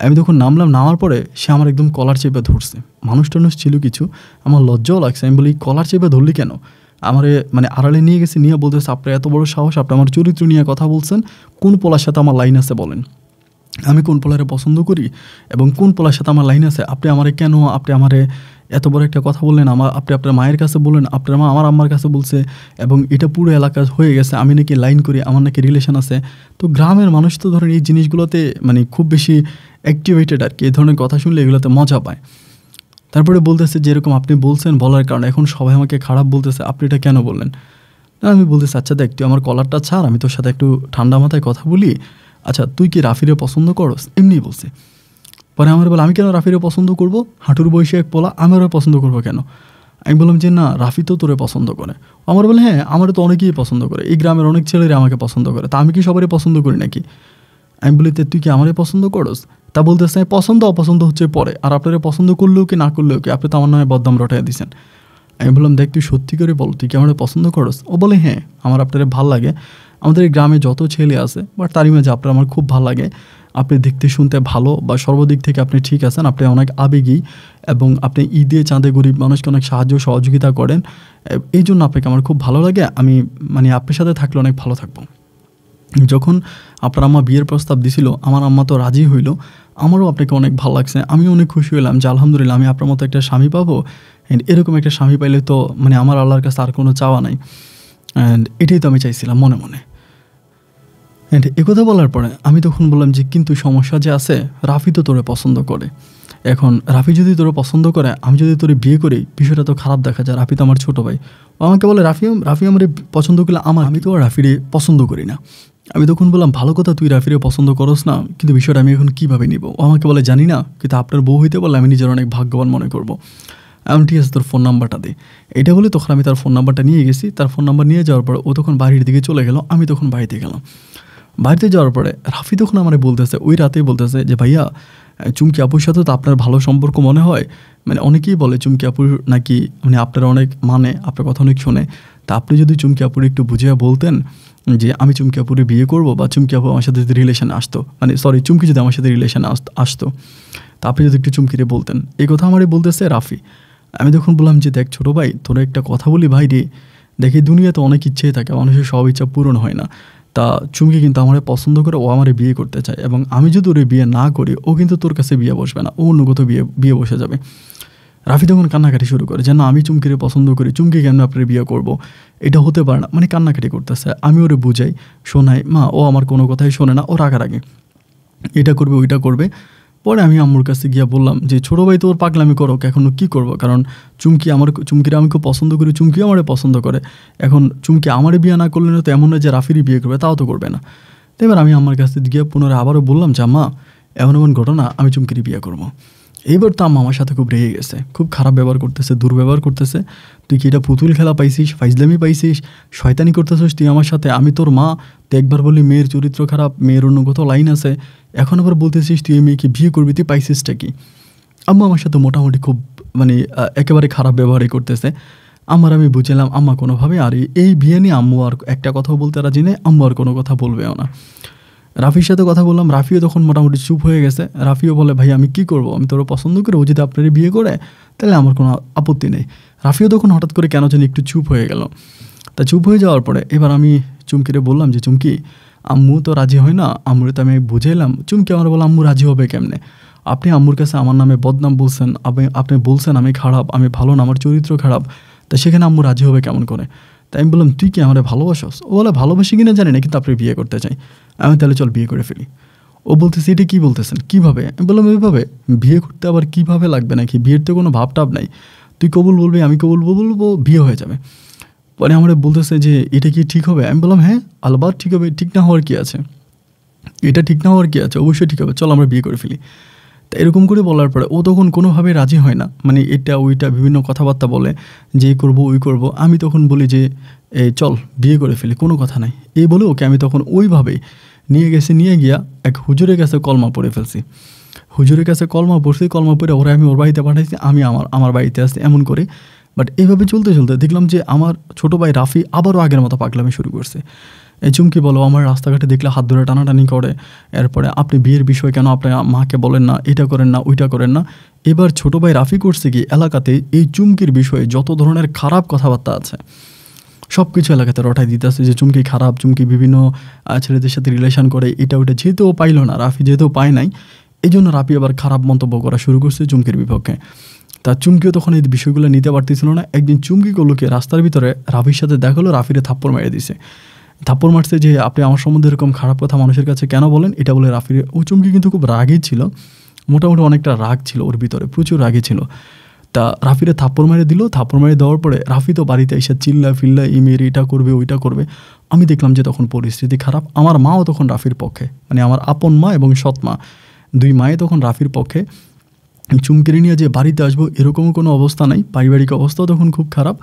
আমি তখন নামলাম, নামার পরে সে আমার একদম কলার চেপে ধরছে, মানুষ টানুষ ছিল কিছু, আমার লজ্জাও লাগছে। আমি বলি কলার চেপে ধরলি কেন? আমারে মানে আড়ালে নিয়ে গেছে, নিয়ে বলতেছে আপনার এত বড় সাহস, আপনি আমার চরিত্র নিয়ে কথা বলছেন, কোন পোলার সাথে আমার লাইন আছে বলেন, আমি কোন পোলারে পছন্দ করি এবং কোন পোলার সাথে আমার লাইন আছে, আপনি আমারে কেন, আপনি আমারে এত বড় একটা কথা বললেন, আপনি আপনার মায়ের কাছে বললেন, আপনার মা আমার আম্মার কাছে বলছে, এবং এটা পুরো এলাকা হয়ে গেছে আমি নাকি লাইন করি, আমার নাকি রিলেশন আছে। তো গ্রামের মানুষ তো ধরেন এই জিনিসগুলোতে মানে খুব বেশি অ্যাক্টিভেটেড আর কি, এই ধরনের কথা শুনলে এগুলোতে মজা পায়। তারপরে বলতেছে যে এরকম আপনি বলছেন বলার কারণে এখন সবাই আমাকে খারাপ বলতেছে, আপনি এটা কেন বললেন? না আমি বলতেছি আচ্ছা দেখ তুই আমার কলারটা ছাড়, আমি তোর সাথে একটু ঠান্ডা মাথায় কথা বলি, আচ্ছা তুই কি রাফিরে পছন্দ করস? এমনি বলছে। পরে আমার বলে আমি কেন রাফিরে পছন্দ করব, হাঁটুর বয়সে এক পোলা, আমি ওরা পছন্দ করবো কেন? আমি বললাম যে না রাফি তো তোরে পছন্দ করে। আমার বলে হ্যাঁ আমার তো অনেকেই পছন্দ করে, এই গ্রামের অনেক ছেলেরা আমাকে পছন্দ করে, তা আমি কি সবারই পছন্দ করি নাকি? আমি বলি তুই কি আমারই পছন্দ করস? তা বলতেছে পছন্দ অপছন্দ হচ্ছে পরে, আর আপনারা পছন্দ করলেও কি না করলেও কি, আপনি তো আমার নামে বদনাম রটাই দিয়েছেন। আমি বললাম দেখ তুই সত্যি করে বল তুই কি আমার পছন্দ করস? ও বলে হ্যাঁ আমার আপনারা ভাল লাগে, আমাদের এই গ্রামে যত ছেলে আছে বাট তারই মাঝে আপনার আমার খুব ভালো লাগে, আপনি দেখতে শুনতে ভালো বা সর্বদিক থেকে আপনি ঠিক আছেন, আপনি অনেক আবেগী এবং আপনি ঈদে চাঁদে গরিব মানুষকে অনেক সাহায্য সহযোগিতা করেন, এই জন্য আপনাকে আমার খুব ভালো লাগে, আমি মানে আপনার সাথে থাকলে অনেক ভালো থাকবো। যখন আপনার আম্মা বিয়ের প্রস্তাব দিছিল আমার আম্মা তো রাজি হইল, আমারও আপনাকে অনেক ভালো লাগছে, আমিও অনেক খুশি হলাম যে আলহামদুলিল্লাহ আমি আপনার মতো একটা স্বামী পাবো, অ্যান্ড এরকম একটা স্বামী পাইলে তো মানে আমার আল্লাহর কাছে আর কোনো চাওয়া নাই, অ্যান্ড এটাই তো আমি চাইছিলাম মনে মনে। অ্যান্ড একথা বলার পরে আমি তখন বললাম যে কিন্তু সমস্যা যে আছে, রাফি তো তোরে পছন্দ করে, এখন রাফি যদি তোরে পছন্দ করে আমি যদি তোরে বিয়ে করি বিষয়টা তো খারাপ দেখা যায়, রাফি তো আমার ছোটো ভাই। ও আমাকে বলে রাফি আমার পছন্দ করলে আমি তো রাফিরে পছন্দ করি না। আমি তখন বললাম ভালো কথা তুই রাফিরে পছন্দ করস না, কিন্তু বিষয়টা আমি এখন কীভাবে নিব? ও আমাকে বলে জানি না, কিন্তু আপনার বউ হইতে বললে আমি নিজের অনেক ভাগ্যবান মনে করবো। এমন ঠিক আছে তোর ফোন নাম্বারটা দে, এটা বলে তখন আমি তার ফোন নাম্বারটা নিয়ে গেছি, তার ফোন নাম্বার নিয়ে যাওয়ার পর ও তখন বাড়ির দিকে চলে গেল, আমি তখন বাড়িতে গেলাম। বাড়িতে যাওয়ার পরে রাফি তখন আমারে বলতেছে, ওই রাতেই বলতেছে যে ভাইয়া চুমকি আপুর সাথে তো আপনার ভালো সম্পর্ক মনে হয়, মানে অনেকেই বলে চুমকি আপুর নাকি মানে আপনারা অনেক মানে আপনার কথা অনেক শোনে, তা আপনি যদি চুমকি আপুর একটু বুঝিয়ে বলতেন যে আমি চুমকি আপুরে বিয়ে করবো বা চুমকি আপু আমার সাথে যদি রিলেশনে আসতো, মানে সরি চুমকি যদি আমার সাথে রিলেশনে আসতো, তা আপনি যদি একটু চুমকিরে বলতেন। এই কথা আমারই বলতেছে রাফি। আমি তখন বললাম যে দেখ ছোটো ভাই, তোরা একটা কথা বলি ভাই রে, দেখি দুনিয়াতে অনেক ইচ্ছেই থাকে, মানুষের সব ইচ্ছা পূরণ হয় না। তা চুমকি কিন্তু আমারে পছন্দ করে, ও আমারে বিয়ে করতে চায়, এবং আমি যদি ওরে বিয়ে না করি ও কিন্তু তোর কাছে বিয়ে বসবে না, ও অন্য কোথাও বিয়ে বসে যাবে। রাফি তখন কান্নাকাটি শুরু করে যে না আমি চুমকিরে পছন্দ করি, চুমকি কেন আপনার বিয়ে করব, এটা হতে পারে না, মানে কান্নাকাটি করতেছে। আমি ওরে বুঝাই শোনাই, মা ও আমার কোনো কথাই শোনে না, ও রাগারাগি, এটা করবে ওইটা করবে। পরে আমি আম্মুর কাছে গিয়ে বললাম যে ছোটো ভাই তো ওর পাগলামি করো, এখনও কী করবো, কারণ চুমকিরে আমি খুব পছন্দ করি, চুমকিও আমারে পছন্দ করে, এখন চুমকি আমারে বিয়ে না করলে তো এমন নয় যে রাফিরই বিয়ে করবে, তাও তো করবে না। তো এবার আমি আমার কাছে গিয়ে পুনরায় আবারও বললাম যে আম্মা এমন এমন ঘটনা, আমি চুমকিরে বিয়ে করবো। এইবার তো আম্মা আমার সাথে খুব রেগে গেছে, খুব খারাপ ব্যবহার করতেছে, দুর্ব্যবহার করতেছে। তুই কি এটা পুতুল খেলা পাইছিস, ফাইজলামি পাইছিস, শয়তানি করতেছিস তুই আমার সাথে, আমি তোর মা, তুই একবার বললি মেয়ের চরিত্র খারাপ, মেয়ের অন্য কোথাও লাইন আছে, এখন আবার বলতেছিস তুই এই মেয়েকে বিয়ে করবি, তুই পাইছিসটা কি। আম্মা আমার সাথে মোটামুটি খুব মানে একেবারে খারাপ ব্যবহারই করতেছে। আমি বুঝলাম আম্মা কোনোভাবে আর এই বিয়ে নিয়ে আম্মু আর একটা কথাও বলতে রাজি নেই, আম্মু আর কোনো কথা বলবেও না। রাফির সাথে কথা বললাম, রাফিও তখন মোটামুটি চুপ হয়ে গেছে। রাফিও বলে ভাই আমি কি করব, আমি তোর পছন্দ করে, ও যদি আপনারই বিয়ে করে তাহলে আমার কোনো আপত্তি নেই। রাফিও তখন হঠাৎ করে কেন জানি একটু চুপ হয়ে গেল। তা চুপ হয়ে যাওয়ার পরে এবার আমি চুমকিরে বললাম যে চুমকি আম্মু তো রাজি হয় না, আম্মুরে তো আমি বুঝাইলাম। চুমকি আমার বললাম আম্মু রাজি হবে কেমনে, আপনি আম্মুর কাছে আমার নামে বদনাম বলছেন, আপনি বলছেন আমি খারাপ, আমি ভালো না, আমার চরিত্র খারাপ, তা সেখানে আম্মু রাজি হবে কেমন করে। তাই আমি বললাম তুই কি আমার ভালোবাসস, ও বলে ভালোবাসি কিনা জানি না, কিন্তু আপনি বিয়ে করতে চাই। আমি তাহলে চল বিয়ে করে ফেলি। ও বলতেছে এটা কী বলতেছেন, কীভাবে। আমি বললাম এইভাবে, বিয়ে করতে আবার কীভাবে লাগবে নাকি, বিয়ের তো কোনো ভাবটাব নাই, তুই কবুল বলবি আমি কবুল বলবো, বিয়ে হয়ে যাবে। পরে আমার বলতেছে যে এটা কি ঠিক হবে। আমি বললাম হ্যাঁ আলবাত ঠিক হবে, ঠিক না হওয়ার কী আছে, এটা ঠিক না হওয়ার কী আছে, অবশ্যই ঠিক হবে, চল আমরা বিয়ে করে ফেলি। তা এরকম করে বলার পরে ও তখন কোনোভাবে রাজি হয় না, মানে এটা ওইটা বিভিন্ন কথাবার্তা বলে যে করব ওই করব। আমি তখন বলি যে এই চল বিয়ে করে ফেলি, কোনো কথা নাই। এই বলে ওকে আমি তখন ওইভাবেই নিয়ে গিয়া এক হুজুরের কাছে কলমা পড়ে ফেলছি। হুজুরের কাছে কলমা পড়ছি, কলমা পড়ে ওরা আমি ওর বাড়িতে পাঠাইছি, আমি আমার বাড়িতে আসছি, এমন করে। বাট এইভাবে চলতে চলতে দেখলাম যে আমার ছোটো ভাই রাফি আবারও আগের মতো পাগলামি শুরু করছে। এই চুমকি বলো আমার রাস্তাঘাটে দেখলে হাত ধরে টানাটানি করে, এরপরে আপনি বিয়ের বিষয় কেন আপনার মাকে বলেন না, এটা করেন না ওইটা করেন না। এবার ছোটো ভাই রাফি করছে কি এলাকাতে এই চুমকির বিষয়ে যত ধরনের খারাপ কথাবার্তা আছে সব কিছু এলাকাতে রটাই দিতেছে যে চুমকি খারাপ, চুমকি বিভিন্ন ছেলেদের সাথে রিলেশন করে, এটা ওইটা। যেহেতু ও পাইল না, রাফি যেহেতু পায় নাই, এই জন্য রাফি আবার খারাপ মন্তব্য করা শুরু করছে চুমকির বিপক্ষে। তা চুমকিও তখন এই বিষয়গুলো নিতে পারতেছিল না। একদিন চুমকি করলোকে রাস্তার ভিতরে রাফির সাথে দেখা হলো, রাফিরে থাপ্পড় মেরে দিছে। থাপ্পড় মারছে যে আপনি আমার সম্বন্ধে এরকম খারাপ কথা মানুষের কাছে কেন বলেন, এটা বলে রাফিরে। ও চুমকি কিন্তু খুব রাগই ছিল, মোটামুটি অনেকটা রাগ ছিল ওর ভিতরে, প্রচুর রাগই ছিল। তা রাফিরে থাপ্পড় মেরে দিল। থাপ্পড় মেরে দেওয়ার পরে রাফি তো বাড়িতে এসে চিল্লা ফিল্লা এই মেয়ের এটা করবে ওইটা করবে। আমি দেখলাম যে তখন পরিস্থিতি খারাপ। আমার মাও তখন রাফির পক্ষে, মানে আমার আপন মা এবং সৎ মা, দুই মায়ে তখন রাফির পক্ষে। চুমকিরে নিয়ে যে বাড়িতে আসবো এরকমও কোনো অবস্থা নাই, পারিবারিক অবস্থাও তখন খুব খারাপ।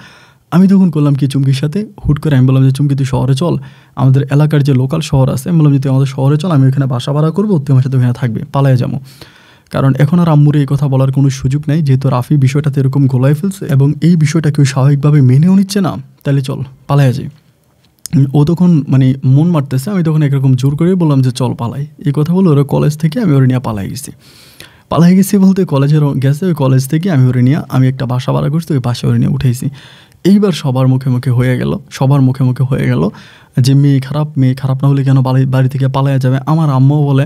আমি তখন করলাম কি চুমকির সাথে হুট করে আমি বললাম যে চুমকি তুই শহরে চল, আমাদের এলাকার যে লোকাল শহর আছে, আমি বললাম যে তুই আমাদের শহরে চল, আমি ওখানে বাসা ভাড়া করবো, তুই আমার সাথে ওখানে থাকবে, পালায় যাবো। কারণ এখন আর আম্মুরে এই কথা বলার কোনো সুযোগ নেই, যেহেতু রাফি বিষয়টাতে এরকম গোলায় ফেলছে এবং এই বিষয়টা কেউ স্বাভাবিকভাবে মেনেও নিচ্ছে না, তাহলে চল পালায় যাই। ও তখন মানে মন মারতেছে, আমি তখন একরকম জোর করে বললাম যে চল পালাই। এই কথা বলে ওরা কলেজ থেকে আমি ওরা নিয়ে পালাই গেছি বলতে কলেজের গেছে, ওই কলেজ থেকে আমি ওরে নিয়ে আমি একটা বাসা ভাড়া করছি, ওই বাসা ওরে নিয়ে উঠেছি। এইবার সবার মুখে মুখে হয়ে গেল যে মেয়ে খারাপ না হলে কেন বাড়ি থেকে পালায়া যাবে। আমার আম্মাও বলে,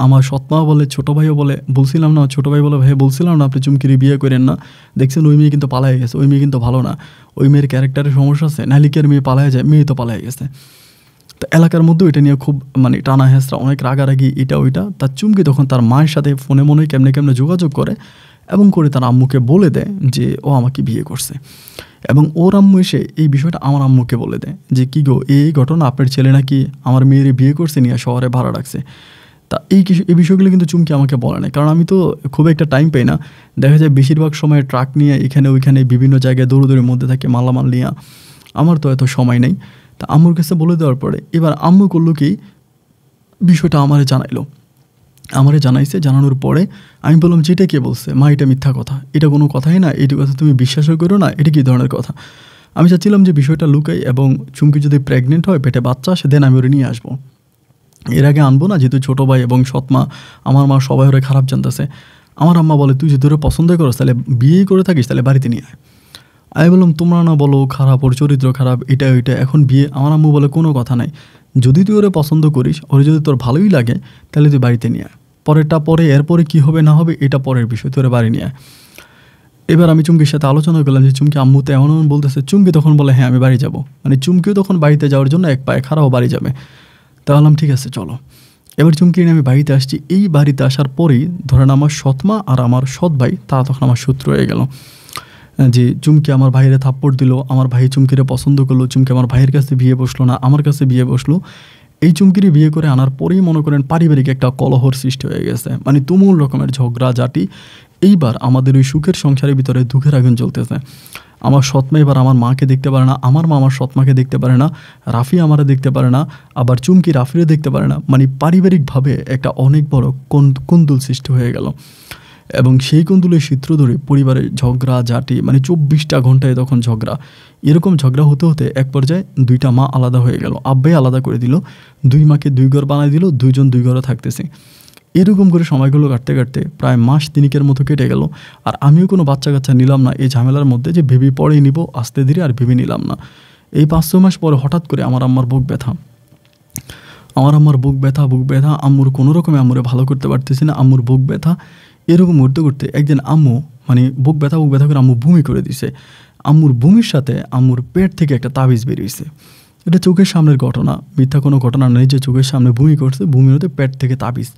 আমার সৎমাও বলে, ছোটো ভাইও বলে, বলছিলাম না, ছোটো ভাই বলে ভাই বলছিলাম না আপনি চুমকিরি বিয়ে করেন না, দেখছেন ওই মেয়ে কিন্তু পালায় গেছে, ওই মেয়ে কিন্তু ভালো না, ওই মেয়ের ক্যারেক্টারের সমস্যা আছে, নালিকের মেয়ে পালায় যায়, মেয়ে তো পালায় গেছে। তো এলাকার মধ্যেও এটা নিয়ে খুব মানে টানা হেঁচড়া, অনেক রাগারাগি, এটা ওইটা। তার চুমকি তখন তার মায়ের সাথে ফোনে কেমনে যোগাযোগ করে এবং করে তার আম্মুকে বলে দেয় যে ও আমাকে বিয়ে করছে। এবং ওর আম্মু এসে এই বিষয়টা আমার আম্মুকে বলে দেয় যে কী গো এই ঘটনা, আপনার ছেলে নাকি আমার মেয়ের বিয়ে করছে, নিয়ে শহরে ভাড়া রাখছে। তা এই বিষয়গুলো কিন্তু চুমকি আমাকে বলে না, কারণ আমি তো খুব একটা টাইম পাই না। দেখা যায় বেশিরভাগ সময় ট্রাক নিয়ে এখানে ওইখানে বিভিন্ন জায়গায় দৌড়দৌড়ির মধ্যে থাকে, মালামাল নিয়ে, আমার তো এত সময় নেই। তা আম্মুর কাছে বলে দেওয়ার পরে এবার আম্মু করলো কি, বিষয়টা আমারে জানাইছে। জানানোর পরে আমি বললাম যে এটা কে বলছে? মা এটা মিথ্যা কথা, এটা কোনো কথাই না, এটা কথা তুমি বিশ্বাসও করো না, এটা কী ধরনের কথা? আমি চাচ্ছিলাম যে বিষয়টা লুকাই এবং চুমকি যদি প্রেগনেন্ট হয়, পেটে বাচ্চা আসে, দেন আমি ওরে নিয়ে আসবো, এর আগে আনবো না, যেহেতু ছোটো ভাই এবং সৎমা, আমার মা সবাই ওরে খারাপ জানতেছে। আমার আম্মা বলে তুই যদি ওরে পছন্দ করস তাহলে বিয়েই করে থাকিস, তাহলে বাড়িতে নিয়ে আয়। আমি বললাম তোমরা না বলো খারাপ, ওর চরিত্র খারাপ, এটা ওইটা, এখন বিয়ে। আমার আম্মু বলে কোনো কথা নাই, যদি তুই ওরে পছন্দ করিস, ওরে যদি তোর ভালোই লাগে, তাহলে তুই বাড়িতে নিয়ে আয়, পরেরটা পরে, এরপরে কী হবে না হবে এটা পরের বিষয়, তুই ওরে বাড়ি নিয়ে আয়। এবার আমি চুমকির সাথে আলোচনা করলাম যে চুমকি আম্মু তো এমন বলতেছে। চুমকি তখন বলে হ্যাঁ আমি বাড়ি যাব, মানে চুমকিও তখন বাড়িতে যাওয়ার জন্য এক পায়ে খাড়াও বাড়ি যাবে। তা বললাম ঠিক আছে চলো। এবার চুমকি নিয়ে আমি বাড়িতে আসছি। এই বাড়িতে আসার পরেই ধরেন আমার সৎমা আর আমার সৎ ভাই তারা তখন আমার শত্রু হয়ে গেল, যে চুমকি আমার ভাইয়ের থাপ্পড় দিল, আমার ভাই চুমকিরে পছন্দ করলো, চুমকি আমার ভাইয়ের কাছে বিয়ে বসলো না, আমার কাছে বিয়ে বসলো। এই চুমকিরে বিয়ে করে আনার পরেই মনে করেন পারিবারিক একটা কলহর সৃষ্টি হয়ে গেছে, মানে তুমুল রকমের ঝগড়াঝাটি। এইবার আমাদের ওই সুখের সংসারের ভিতরে দুঃখের আগুন চলতেছে। আমার সৎমা এবার আমার মাকে দেখতে পারে না, আমার মা আমার সৎমাকে দেখতে পারে না, রাফি আমারে দেখতে পারে না, আবার চুমকি রাফিরে দেখতে পারে না। মানে পারিবারিকভাবে একটা অনেক বড় কুন্দুল সৃষ্টি হয়ে গেল এবং সেই কুন্দুলের সূত্র ধরে পরিবারের ঝগড়া ঝাঁটি, মানে 24টা ঘন্টায় তখন ঝগড়া। এরকম ঝগড়া হতে হতে এক পর্যায়ে দুইটা মা আলাদা হয়ে গেল, আব্বাই আলাদা করে দিল, দুই মাকে দুই ঘর বানাই দিল, দুইজন দুই ঘরে থাকতেছে। এরকম করে সময়গুলো কাটতে কাটতে প্রায় মাস তিনিকের মতো কেটে গেল। আর আমিও কোনো বাচ্চা কাচ্চা নিলাম না এই ঝামেলার মধ্যে, যে ভেবে পরেই নিব আস্তে ধীরে, আর ভেবে নিলাম না। এই 5-6 মাস পরে হঠাৎ করে আমার আম্মার বুক ব্যথা, বুক ব্যথা, আম্মুর কোনো রকমে আম্মুরে ভালো করতে পারতেছি না, আম্মুর বুক ব্যথা। এরকম করতে করতে একদিন আম্মু মানে বুক ব্যথা করে আম্মু বমি করে দিছে। আম্মুর বমির সাথে আম্মুর পেট থেকে একটা তাবিজ বেরিয়েছে। এটা চোখের সামনের ঘটনা, মিথ্যা কোনো ঘটনা নেই যে চোখের সামনে বমি করছে, বমির হতে পেট থেকে তাবিজ,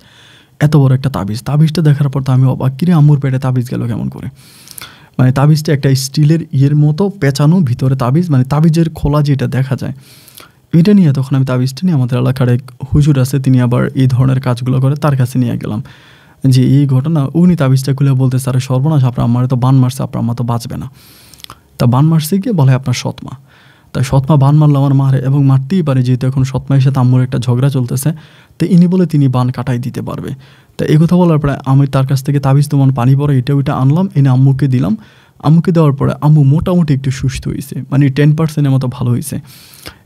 এত বড় একটা তাবিজটা দেখার পর তো আমি অবাক, কিরে আম্মুর পেটে তাবিজ গেল কেমন করে? মানে তাবিজটা একটা স্টিলের ইয়ের মতো পেঁচানো, ভিতরে তাবিজ, মানে তাবিজের খোলা যেটা দেখা যায়। এটা নিয়ে তখন আমি তাবিজটা নিয়ে আমাদের এলাকার এক হুজুর আছে, তিনি আবার এই ধরনের কাজগুলো করে, তার কাছে নিয়ে গেলাম যে এই ঘটনা। উনি তাবিজটা খুলে বলতে স্যার সর্বনাশ, আপনার আমার তো বান মারছে, আপনার মা তো বাঁচবে না। তা বান মারছে গিয়ে বলে আপনার সৎমা। তাই সৎমা বান মারলো আমার মারে, এবং মারতেই পারে যেহেতু এখন সৎমায়ের সাথে আম্মুর একটা ঝগড়া চলতেছে। তো ইনি বলে তিনি বান কাটাই দিতে পারবে। তা এই কথা বলার পরে আমি তার কাছ থেকে তাবিজ তোমার পানি পরে এটা ওইটা আনলাম, এনে আম্মুকে দিলাম। আম্মুকে দেওয়ার পরে আম্মু মোটামুটি একটু সুস্থ হয়েছে, মানে 10%-এর মতো ভালো হয়েছে।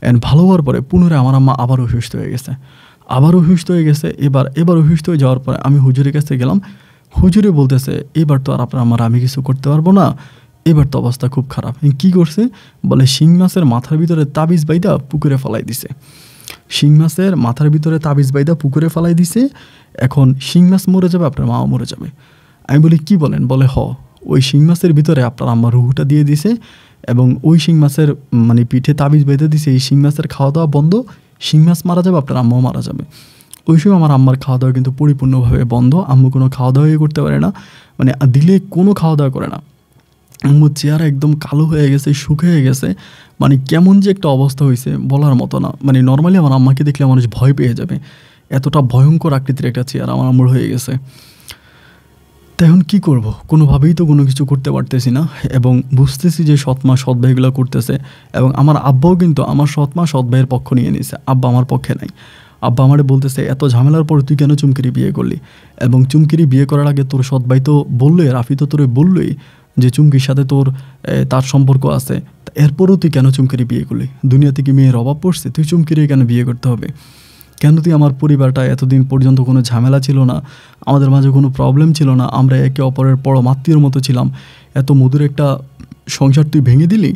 অ্যান্ড ভালো হওয়ার পরে পুনরায় আমার আম্মা আবারও অসুস্থ হয়ে গেছে। এবার অসুস্থ হয়ে যাওয়ার পরে আমি হুজুরের কাছে গেলাম। হুজুরে বলতেছে এবার তো আর আমি কিছু করতে পারবো না, এবার তো অবস্থা খুব খারাপ। কী করছে বলে, শিং মাছের মাথার ভিতরে তাবিজ বাইদা পুকুরে ফেলাই দিছে। শিং মাছের মাথার ভিতরে তাবিজ বাইদা পুকুরে ফেলাই দিছে। এখন শিং মাছ মরে যাবে, আপনার মাও মরে যাবে। আমি বলি কি বলেন? বলে ওই শিং মাছের ভিতরে আপনার আম্মা রুহুটা দিয়ে দিছে এবং ওই শিং মাছের মানে পিঠে তাবিজ বেঁধে দিছে, এই শিং মাছের খাওয়া দাওয়া বন্ধ, শিং মাছ মারা যাবে, আপনার আম্মাও মারা যাবে। ওই সময় আমার আম্মার খাওয়া দাওয়া কিন্তু পরিপূর্ণভাবে বন্ধ, আম্মু কোনো খাওয়া দাওয়াই করতে পারে না, মানে দিলে কোনো খাওয়া দাওয়া করে না। আম্মুর চেহারা একদম কালো হয়ে গেছে, শুকিয়ে গেছে, মানে কেমন যে একটা অবস্থা হয়েছে বলার মতো না। মানে নর্মালি আমার আম্মাকে দেখলে মানুষ ভয় পেয়ে যাবে, এতটা ভয়ঙ্কর আকৃতির একটা চেহারা আমার আম্মুর হয়ে গেছে। তাই এখন কী করবো, কোনোভাবেই তো কোনো কিছু করতে পারতেছি না, এবং বুঝতেছি যে সৎমা সৎ ভাইগুলো করতেছে, এবং আমার আব্বাও কিন্তু আমার সৎমা সৎ ভাইয়ের পক্ষ নিয়ে নিয়েছে, আব্বা আমার পক্ষে নাই। আব্বা আমারে বলতেছে এত ঝামেলার পর তুই কেন চুমকিরি বিয়ে করলি, এবং চুমকিরি বিয়ে করার আগে তোর সৎ ভাই তো বললোই, রাফি তো তোরে বললোই যে চুমকির সাথে তার সম্পর্ক আছে, এরপরও তুই কেন চুমকিরি বিয়ে করলি? দুনিয়াতে কি মেয়ের অভাব পড়ছে? তুই চুমকিরি কেন বিয়ে করতে হবে? কেন তুই আমার পরিবারটা এতদিন পর্যন্ত কোনো ঝামেলা ছিল না, আমাদের মাঝে কোনো প্রবলেম ছিল না, আমরা একে অপরের পরম আত্মীয়র মতো ছিলাম, এত মধুর একটা সংসার তুই ভেঙে দিলি?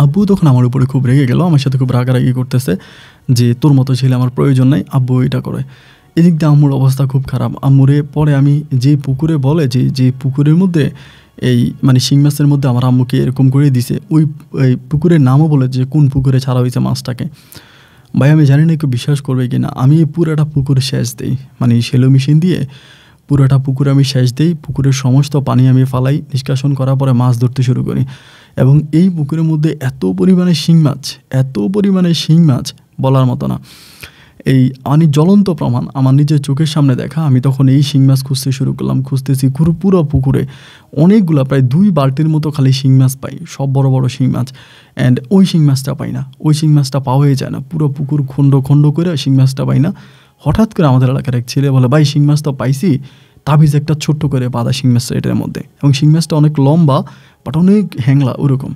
আব্বু তখন আমার উপরে খুব রেগে গেল, আমার সাথে খুব রাগারাগি করতেছে যে তোর মতো ছেলে আমার প্রয়োজন নাই, আব্বু এটা করে। এদিক দিয়ে আম্মুর অবস্থা খুব খারাপ। আম্মুরে পরে আমি যে পুকুরে বলে যে পুকুরের মধ্যে এই মানে শিং মাছের মধ্যে আমার আম্মুকে এরকম করে দিছে, ওই পুকুরের নামও বলে যে কোন পুকুরে ছাড়া হয়েছে মাছটাকে। ভাই আমি জানি না কেউ বিশ্বাস করবে কি না, আমি পুরোটা পুকুর সেচ দিই, মানে সেলো মেশিন দিয়ে পুরোটা পুকুরে আমি সেচ দিই, পুকুরের সমস্ত পানি আমি ফালাই, নিষ্কাশন করার পরে মাছ ধরতে শুরু করি। এবং এই পুকুরের মধ্যে এত পরিমাণে শিং মাছ বলার মতো না। এই আমি জ্বলন্ত প্রমাণ আমার নিজের চোখের সামনে দেখা। আমি তখন এই শিং মাছ খুঁজতে শুরু করলাম, খুঁজতেছি পুরো পুকুরে অনেকগুলো, প্রায় 2 বালতির মতো খালি শিং মাছ পাই, সব বড় বড় শিং মাছ। অ্যান্ড ওই শিং মাছটা পাই না, ওই শিং মাছটা পাওয়াই যায় না, পুরো পুকুর খণ্ড করে শিং মাছটা পাই না। হঠাৎ করে আমাদের এলাকার এক ছেলে বলে, ভাই শিং মাছ তো পাইছি, তাবিজ একটা ছোট্ট করে বাঁধা শিং মাছটা এটার মধ্যে, এবং শিং মাছটা অনেক লম্বা বাট অনেক হ্যাংলা ওরকম।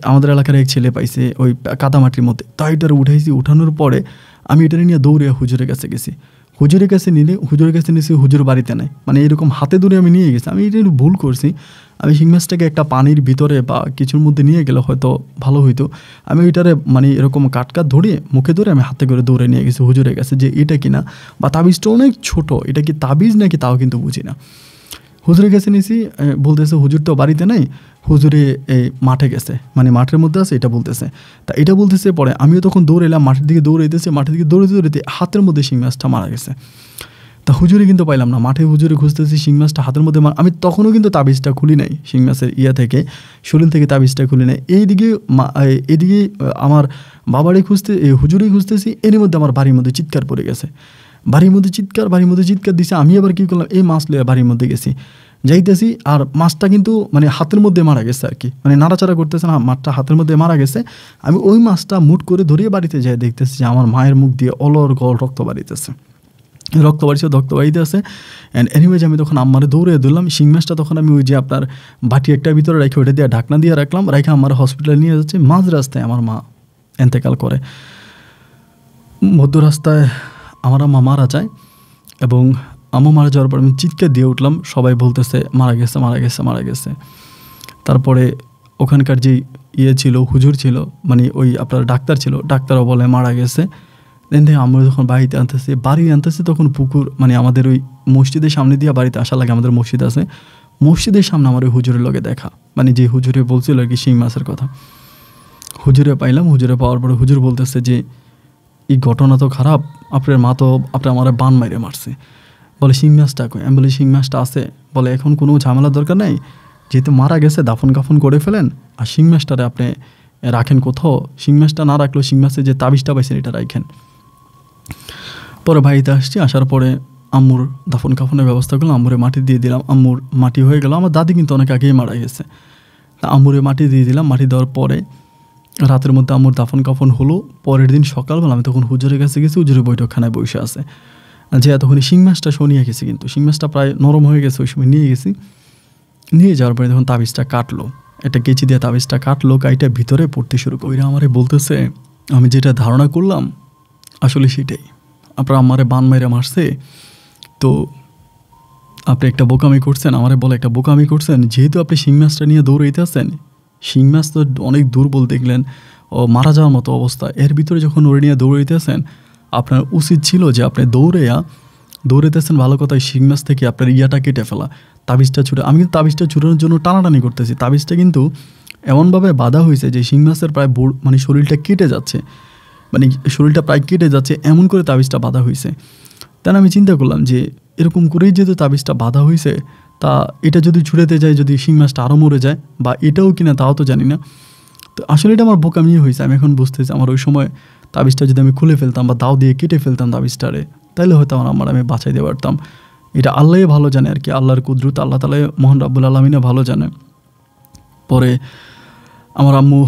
আমাদের এলাকার এক ছেলে পাইছে ওই কাদামাটির মধ্যে, তাই এটার উঠাইছি। উঠানোর পরে আমি এটা নিয়ে দৌড়ে হুজুরের কাছে গেছি। হুজুরের কাছে নিয়েছি, হুজুর বাড়িতে নাই, মানে এরকম হাতে ধরে আমি নিয়ে গেছি। আমি এটা একটু ভুল করছি, আমি শিং মাছটাকে একটা পানির ভিতরে বা কিছুর মধ্যে নিয়ে গেলে হয়তো ভালো হইতো। আমি ওইটারে মানে এরকম কাটকাট ধরে মুখে ধরে আমি হাতে করে দৌড়ে নিয়ে গেছি হুজুরের কাছে, যে এটা কিনা, বা তাবিজটা অনেক ছোট, এটা কি তাবিজ নাকি তাও কিন্তু বুঝি না। হুজুরের কাছে নিয়েছি, বলতেছে হুজুর তো বাড়িতে নেই, হুজুরে এই মাঠে গেছে, মানে মাঠের মধ্যে আছে এটা বলতেছে। তা এটা বলতেছে, পরে আমিও তখন দৌড়ে এলাম, মাঠের দিকে দৌড়াইতেছে, মাঠের দিকে দৌড়াইতে হাতের মধ্যে শিং মাছটা মারা গেছে। তা হুজুরে কিন্তু পাইলাম না, মাঠে হুজুরে খুঁজতেছি, শিং মাছটা হাতের মধ্যে আমি তখনও কিন্তু তাবিজটা খুলি নাই, শিং মাছের থেকে শরীর থেকে তাবিজটা খুলি নাই। এদিকে আমার বাবারে খুঁজতে, হুজুরেই খুঁজতেছি, এর মধ্যে আমার বাড়ির মধ্যে চিৎকার পড়ে গেছে, বাড়ির মধ্যে চিৎকার দিছে। আমি আবার কী করলাম, এই মাছ লইয়া বাড়ির মধ্যে গেছি, যাইতেছি, আর মাছটা কিন্তু মানে হাতের মধ্যে মারা গেছে আর কি, মানে নাড়াচাড়া করতেছে না, মাছটা হাতের মধ্যে মারা গেছে। আমি ওই মাছটা মুট করে ধরিয়ে বাড়িতে যাই, দেখতেছি যে আমার মায়ের মুখ দিয়ে অলর গল রক্ত বাড়িতে আছে। অ্যান্ড এনিওয়েজ আমি তখন আম্মারে দৌড়ে দিলাম। শিং মাছটা তখন আমি ওই যে আপনার বাটি একটা ভিতরে রেখে ওটা দিয়ে ঢাকনা দিয়ে রাখলাম, রেখে আমার হসপিটালে নিয়ে যাচ্ছে। মাঝ রাস্তায় আমার মা এন্তেকাল করে, মধ্য রাস্তায় আমার আম্মা মারা যায়। এবং আম্মা মারা যাওয়ার পর আমি চিৎকার দিয়ে উঠলাম, সবাই বলতেছে মারা গেছে। তারপরে ওখানকার যে ছিল, হুজুর ছিল, মানে ওই আপনার ডাক্তার ছিল, ডাক্তারও বলে মারা গেছে। দেন থেকে আমরা যখন বাড়ি আনতেছি তখন পুকুর, মানে আমাদের ওই মসজিদের সামনে দিয়ে বাড়িতে আসা লাগে, আমাদের মসজিদ আছে, মসজিদের সামনে আমার ওই হুজুরের লগে দেখা, মানে যে হুজুরে বলছিল আর কি শিং মাছের কথা। হুজুরে পাইলাম, হুজুরে পাওয়ার পরে হুজুর বলতেছে যে এই ঘটনা তো খারাপ, আপনার মা তো আপনার আমার বান মাইরে মারছে। বলে শিং মাছটা কই? আমি বলি শিং মাছটা আছে। বলে এখন কোনো ঝামেলার দরকার নাই, যেহেতু মারা গেছে দাফন কাফন করে ফেলেন, আর শিং মাছটারে আপনি রাখেন কোথাও, শিং মাছটা না রাখলেও শিং মাছের যে তাবিজটা পাইছেন এটা রাখেন। পরে বাড়িতে আসছি, আসার পরে আম্মুর দাফন কাফনের ব্যবস্থা করলাম, আম্মুরে মাটি দিয়ে দিলাম, আম্মুর মাটি হয়ে গেল। আমার দাদি কিন্তু অনেক আগেই মারা গেছে, তা আম্মুরে মাটি দিয়ে দিলাম। মাটি দেওয়ার পরে রাতের মধ্যে আম্মুর দাফন কাফন হলো। পরের দিন সকালবেলা আমি তখন হুজুরের কাছে গেছি, হুজুরের বৈঠকখানায় বসে আছে, যে এতক্ষণ শিং মাছটা নিয়ে গেছি, কিন্তু শিং মাছটা প্রায় নরম হয়ে গেছে, ওই সময় নিয়ে গেছি। নিয়ে যাওয়ার পরে তখন তাবিজটা কাটলো, একটা কেচি দিয়ে তাবিজটা কাটলো, গাইটা ভিতরে পড়তে শুরু করে। ওইরা আমারে বলতেছে আমি যেটা ধারণা করলাম আসলে সেটাই, আপনার আমারে বান মেরে মারছে, তো আপনি একটা বোকামি করছেন। আমারে বলে একটা বোকামি করছেন, যেহেতু আপনি শিং মাছটা নিয়ে দৌড়াইতে আসছেন, শিং মাছ তো অনেক দুর্বল দেখলেন, ও মারা যাওয়ার মতো অবস্থা, এর ভিতরে যখন ওরে নিয়ে দৌড়াইতেছেন, আপনার উচিত ছিল যে আপনি দৌড়াইতেছেন ভালো কথায়, শিং মাছ থেকে আপনার ইয়াটা কেটে ফেলা, তাবিজটা ছুটে। আমি কিন্তু তাবিজটা ছুটানোর জন্য টানাটানি করতেছি, তাবিজটা কিন্তু এমনভাবে বাধা হয়েছে যে শিং মাছের প্রায় মানে শরীরটা কেটে যাচ্ছে, মানে শরীরটা প্রায় কেটে যাচ্ছে, এমন করে তাবিজটা বাধা হয়েছে। তাই আমি চিন্তা করলাম যে এরকম করেই যেহেতু তাবিজটা বাধা হয়েছে, তা এটা যদি ছুড়েতে যায়, যদি শিং মাছটা আরও মরে যায়, বা এটাও কিনা তাও তো জানি না। তো আসলে এটা আমার বোকামি হয়েছে। আমি এখন বুঝতেছি আমার ওই সময় তাবিজটা যদি আমি খুলে ফেলতাম বা দাও দিয়ে কেটে ফেলতাম তাবিজটারে, তাহলে হয়তো আমি বাঁচাই দিতে পারতাম। এটা আল্লাহই ভালো জানে আর কি, আল্লাহর কুদরত, আল্লাহ তাআলা মহান রাব্বুল আলামিনে ভালো জানে। পরে আমার আম্মু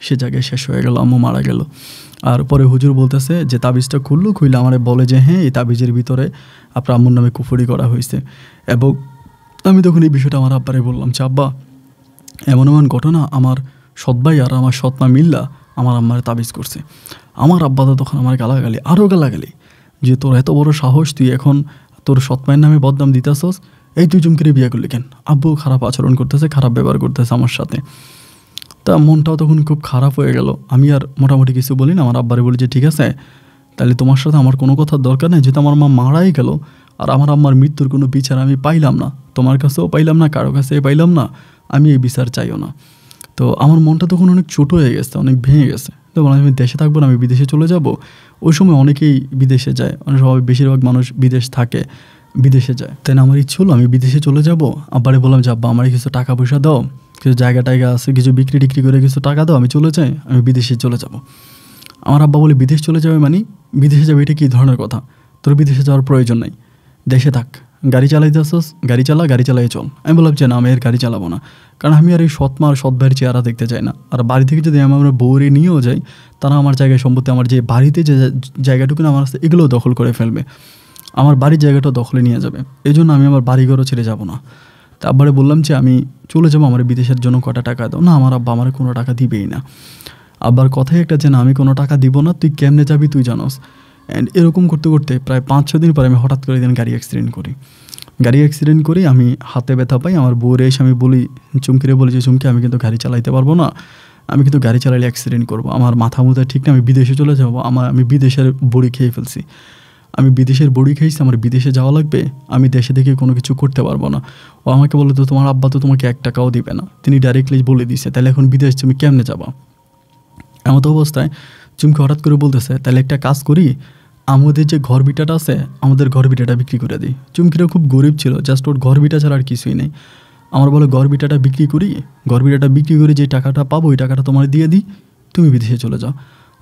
সে জায়গায় শেষ হয়ে গেল, আম্মু মারা গেল। আর পরে হুজুর বলতেছে যে তাবিজটা খুলে আমারে বলে যে হ্যাঁ, এই তাবিজের ভিতরে আপনার আম্মুর নামে কুফরি করা হয়েছে। এবং আমি তখন এই বিষয়টা আমার আব্বারে বললাম যে আব্বা, এমন ঘটনা, আমার সৎ ভাই আর আমার সৎ মা মিল্লা আমার আম্মারে তাবিজ করছে। আমার আব্বা তো তখন আমার আরও গালাগালি, যে তোর এত বড় সাহস, তুই এখন তোর সৎ মায়ের নামে বদনাম দিতেছস, এই তুই চুমকিরে বিয়ে করলি কেন? আব্বু খারাপ আচরণ করতেছে, খারাপ ব্যবহার করতেছে আমার সাথে। তা মনটাও তখন খুব খারাপ হয়ে গেল। আমি আর মোটামুটি কিছু বলি না, আমার আব্বারে বলি যে ঠিক আছে, তাহলে তোমার সাথে আমার কোনো কথার দরকার নেই, যেহেতু আমার মা মারাই গেল, আর আমার আম্মার মৃত্যুর কোনো বিচার আমি পাইলাম না, তোমার কাছেও পাইলাম না, কারো কাছে পাইলাম না, আমি এই বিচার চাইও না। তো আমার মনটা তখন অনেক ছোটো হয়ে গেছে, অনেক ভেঙে গেছে। তো আমি দেশে থাকবো না, আমি বিদেশে চলে যাব। ওই সময় অনেকেই বিদেশে যায়, সবাই বেশিরভাগ মানুষ বিদেশ থাকে, বিদেশে যায়। তাই না আমার ইচ্ছে হলো আমি বিদেশে চলে যাব। আব্বারে বললাম যে আব্বা, আমার কিছু টাকা পয়সা দাও, কিছু জায়গা টায়গা আছে, কিছু বিক্রি টিক্রি করে কিছু টাকা দাও, আমি চলে যাই, আমি বিদেশে চলে যাব। আমার আব্বা বলে বিদেশ চলে যাবে মানে? বিদেশে যাবে এটা কী ধরনের কথা? তোর বিদেশে যাওয়ার প্রয়োজন নাই, দেশে থাক, গাড়ি চালাইতে আসছস, গাড়ি চালাই চল। আমি বললাম যে না, আমি আর গাড়ি চালাবো না, কারণ আমি আর এই সৎ মা আর সৎ ভাইয়ের চেহারা দেখতে চাই না। আর বাড়ি থেকে যদি আমি আমার বউরে নিয়েও যাই, তারা আমার জায়গায় সম্পত্তি, আমার যে বাড়িতে যে জায়গাটুকু আমার আছে এগুলোও দখল করে ফেলবে, আমার বাড়ির জায়গাটাও দখলে নিয়ে যাবে। এই জন্য আমি আমার বাড়িঘরও ছেড়ে যাব না। তারপরে বললাম যে আমি চলে যাবো, আমার বিদেশের জন্য কটা টাকা দাও। না, আমার আব্বা আমার কোনো টাকা দিবেই না। আব্বার কথাই একটা যে না, আমি কোনো টাকা দিব না, তুই কেমনে যাবি তুই জানোস। অ্যান্ড এরকম করতে করতে প্রায় 5-6 দিন পরে আমি হঠাৎ করে দিন গাড়ি অ্যাক্সিডেন্ট করি। আমি হাতে ব্যথা পাই। আমার বউরে এসে আমি বলি, চুমকিরে বলি যে চুমকি, আমি কিন্তু গাড়ি চালাইতে পারবো না, আমি কিন্তু গাড়ি চালাইলে অ্যাক্সিডেন্ট করবো, আমার মাথা মুথা ঠিক না, আমি বিদেশে চলে যাবো, আমি বিদেশের বড়ি খেয়ে ফেলছি, আমি বিদেশের বড়ি খেয়েছি, আমার বিদেশে যাওয়া লাগবে, আমি দেশে থেকে কোনো কিছু করতে পারবো না। ও আমাকে বলে, তো তোমার আব্বা তো তোমাকে 1 টাকাও দিবে না। তিনি ডাইরেক্টলি বলে দিছে, তাহলে এখন বিদেশ তুমি কেমনে যাবা? এমতো অবস্থায় চুমকি হঠাৎ করে বলতেছে, তাহলে একটা কাজ করি, আমাদের যে ঘর বিটাটা আছে, আমাদের ঘর বিটাটা বিক্রি করে দিই। চুমকিরা খুব গরিব ছিল, জাস্ট ওর ঘর বিটা ছাড়া আর কিছুই নেই। আমার বলে, ঘর বিটাটা বিক্রি করে যে টাকাটা পাবো ওই টাকাটা তোমার দিয়ে দিই, তুমি বিদেশে চলে যাও।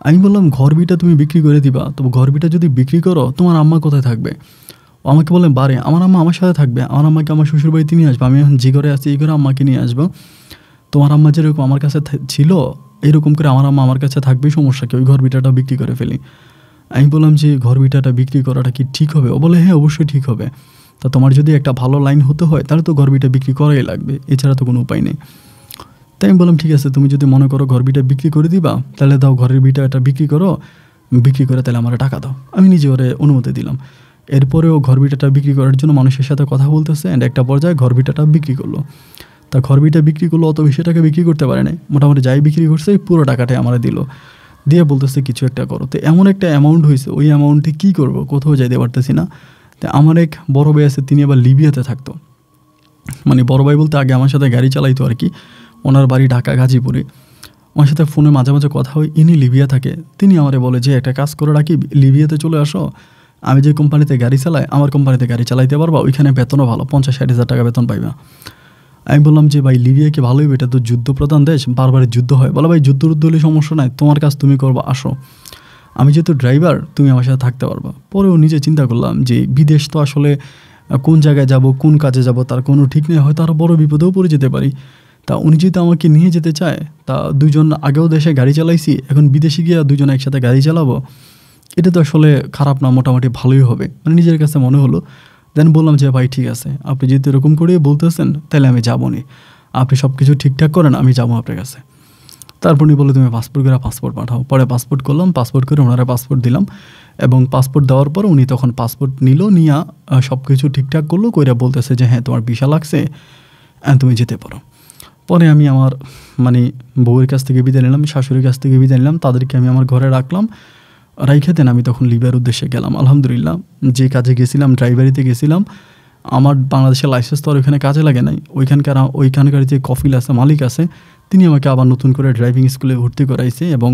আমি বললাম, ঘর বিটা তুমি বিক্রি করে দিবা, তবে ঘর বিটা যদি বিক্রি করো তোমার আম্মা কোথায় থাকবে? ও আমাকে বললেন, বারে আমার আম্মা আমার সাথে থাকবে, আমার আম্মাকে আমার শ্বশুরবাড়িতে নিয়ে আসবো, আমি এখন যে ঘরে আছি এই ঘরে আম্মাকে নিয়ে আসবো। তোমার আম্মা যেরকম আমার কাছে ছিল এরকম করে আমার আম্মা আমার কাছে থাকবেই, সমস্যা কি, ওই ঘর বিটাটা বিক্রি করে ফেলি। আমি বললাম যে ঘর বিটাটা বিক্রি করাটা কি ঠিক হবে? ও বলে, হ্যাঁ অবশ্যই ঠিক হবে। তা তোমার যদি একটা ভালো লাইন হতে হয় তাহলে তো ঘর বিটা বিক্রি করাই লাগবে, এছাড়া তো কোনো উপায় নেই। তাই আমি বললাম, ঠিক আছে, তুমি যদি মনে করো ঘর বিটা বিক্রি করে দিবা, তাহলে দাও, ঘরের বিটাটা বিক্রি করে তাহলে আমার টাকা দাও। আমি নিজে ওরে অনুমতি দিলাম। এরপরেও ঘর বিটাটা বিক্রি করার জন্য মানুষের সাথে কথা বলতেছে, অ্যান্ড একটা পর্যায়ে ঘর বিটাটা বিক্রি করলো। তা ঘর বিটা বিক্রি করলো, অত বেশি টাকা বিক্রি করতে পারে নাই, মোটামুটি যাই বিক্রি করছে পুরো টাকাটাই আমার দিল, দিয়ে বলতেছে কিছু একটা করো। তো এমন একটা অ্যামাউন্ট হয়েছে, ওই অ্যামাউন্টে কী করবো, কোথাও যাইতে পারতেছি না। তো আমার এক বড় ভাই আছে, তিনি আবার লিবিয়াতে থাকতো, মানে বড় ভাই বলতে আগে আমার সাথে গাড়ি চালাইতো আর কি, ওনার বাড়ি ঢাকা গাজীপুরে। আমার সাথে ফোনে মাঝে মাঝে কথা হয়, ইনি লিবিয়া থাকে। তিনি আমারে বলে যে একটা কাজ করে রাখি, লিবিয়াতে চলে আসো, আমি যে কোম্পানিতে গাড়ি চালাই আমার কোম্পানিতে গাড়ি চালাইতে পারবা, ওইখানে বেতনও ভালো, 50-60 হাজার টাকা বেতন পাইবা। আমি বললাম যে ভাই, লিবিয়া কি ভালোই, এটা তো যুদ্ধপ্রধান দেশ, বারবারই যুদ্ধ হয়। বলে, ভাই যুদ্ধ হলে সমস্যা নাই, তোমার কাজ তুমি করবা, আসো, আমি যেহেতু ড্রাইভার তুমি আমার সাথে থাকতে পারবা। পরেও নিজে চিন্তা করলাম যে বিদেশ তো আসলে কোন জায়গায় যাব, কোন কাজে যাব তার কোনো ঠিক নেই, হয়তো আরও বড় বিপদেও পড়ে যেতে পারি। তা উনি যেহেতু আমাকে নিয়ে যেতে চায়, তা দুজন আগেও দেশে গাড়ি চালাইছি, এখন বিদেশে গিয়ে দুজন একসাথে গাড়ি চালাবো, এটা তো আসলে খারাপ না, মোটামুটি ভালোই হবে, মানে নিজের কাছে মনে হলো। দেন বললাম যে ভাই ঠিক আছে, আপনি যেহেতু এরকম করে বলতেছেন তাহলে আমি যাবো নি, আপনি সব কিছু ঠিকঠাক করেন, আমি যাবো আপনার কাছে। তারপর উনি বলে, তুমি পাসপোর্ট পাঠাও। পরে পাসপোর্ট করলাম, পাসপোর্ট করে ওনারা পাসপোর্ট দিলাম, এবং পাসপোর্ট দেওয়ার পর উনি তখন পাসপোর্ট নিয়ে সব কিছু ঠিকঠাক করলো, কইরা বলতেছে যে হ্যাঁ তোমার ভিসা লাগছে, তুমি যেতে পারো। পরে আমি আমার বউয়ের কাছ থেকে বিদায় নিলাম, শাশুড়ির কাছ থেকে বিদায় নিলাম, তাদেরকে আমি আমার ঘরে রাখলাম, রাইখে দেন আমি তখন লিবিয়ার উদ্দেশ্যে গেলাম। আলহামদুলিল্লাহ, যে কাজে গেছিলাম, ড্রাইভারিতে গেছিলাম, আমার বাংলাদেশের লাইসেন্স তো আর ওইখানে কাজে লাগে নাই। ওইখানকার যে কফিল আছে, মালিক আছে, তিনি আমাকে আবার নতুন করে ড্রাইভিং স্কুলে ভর্তি করাইছে, এবং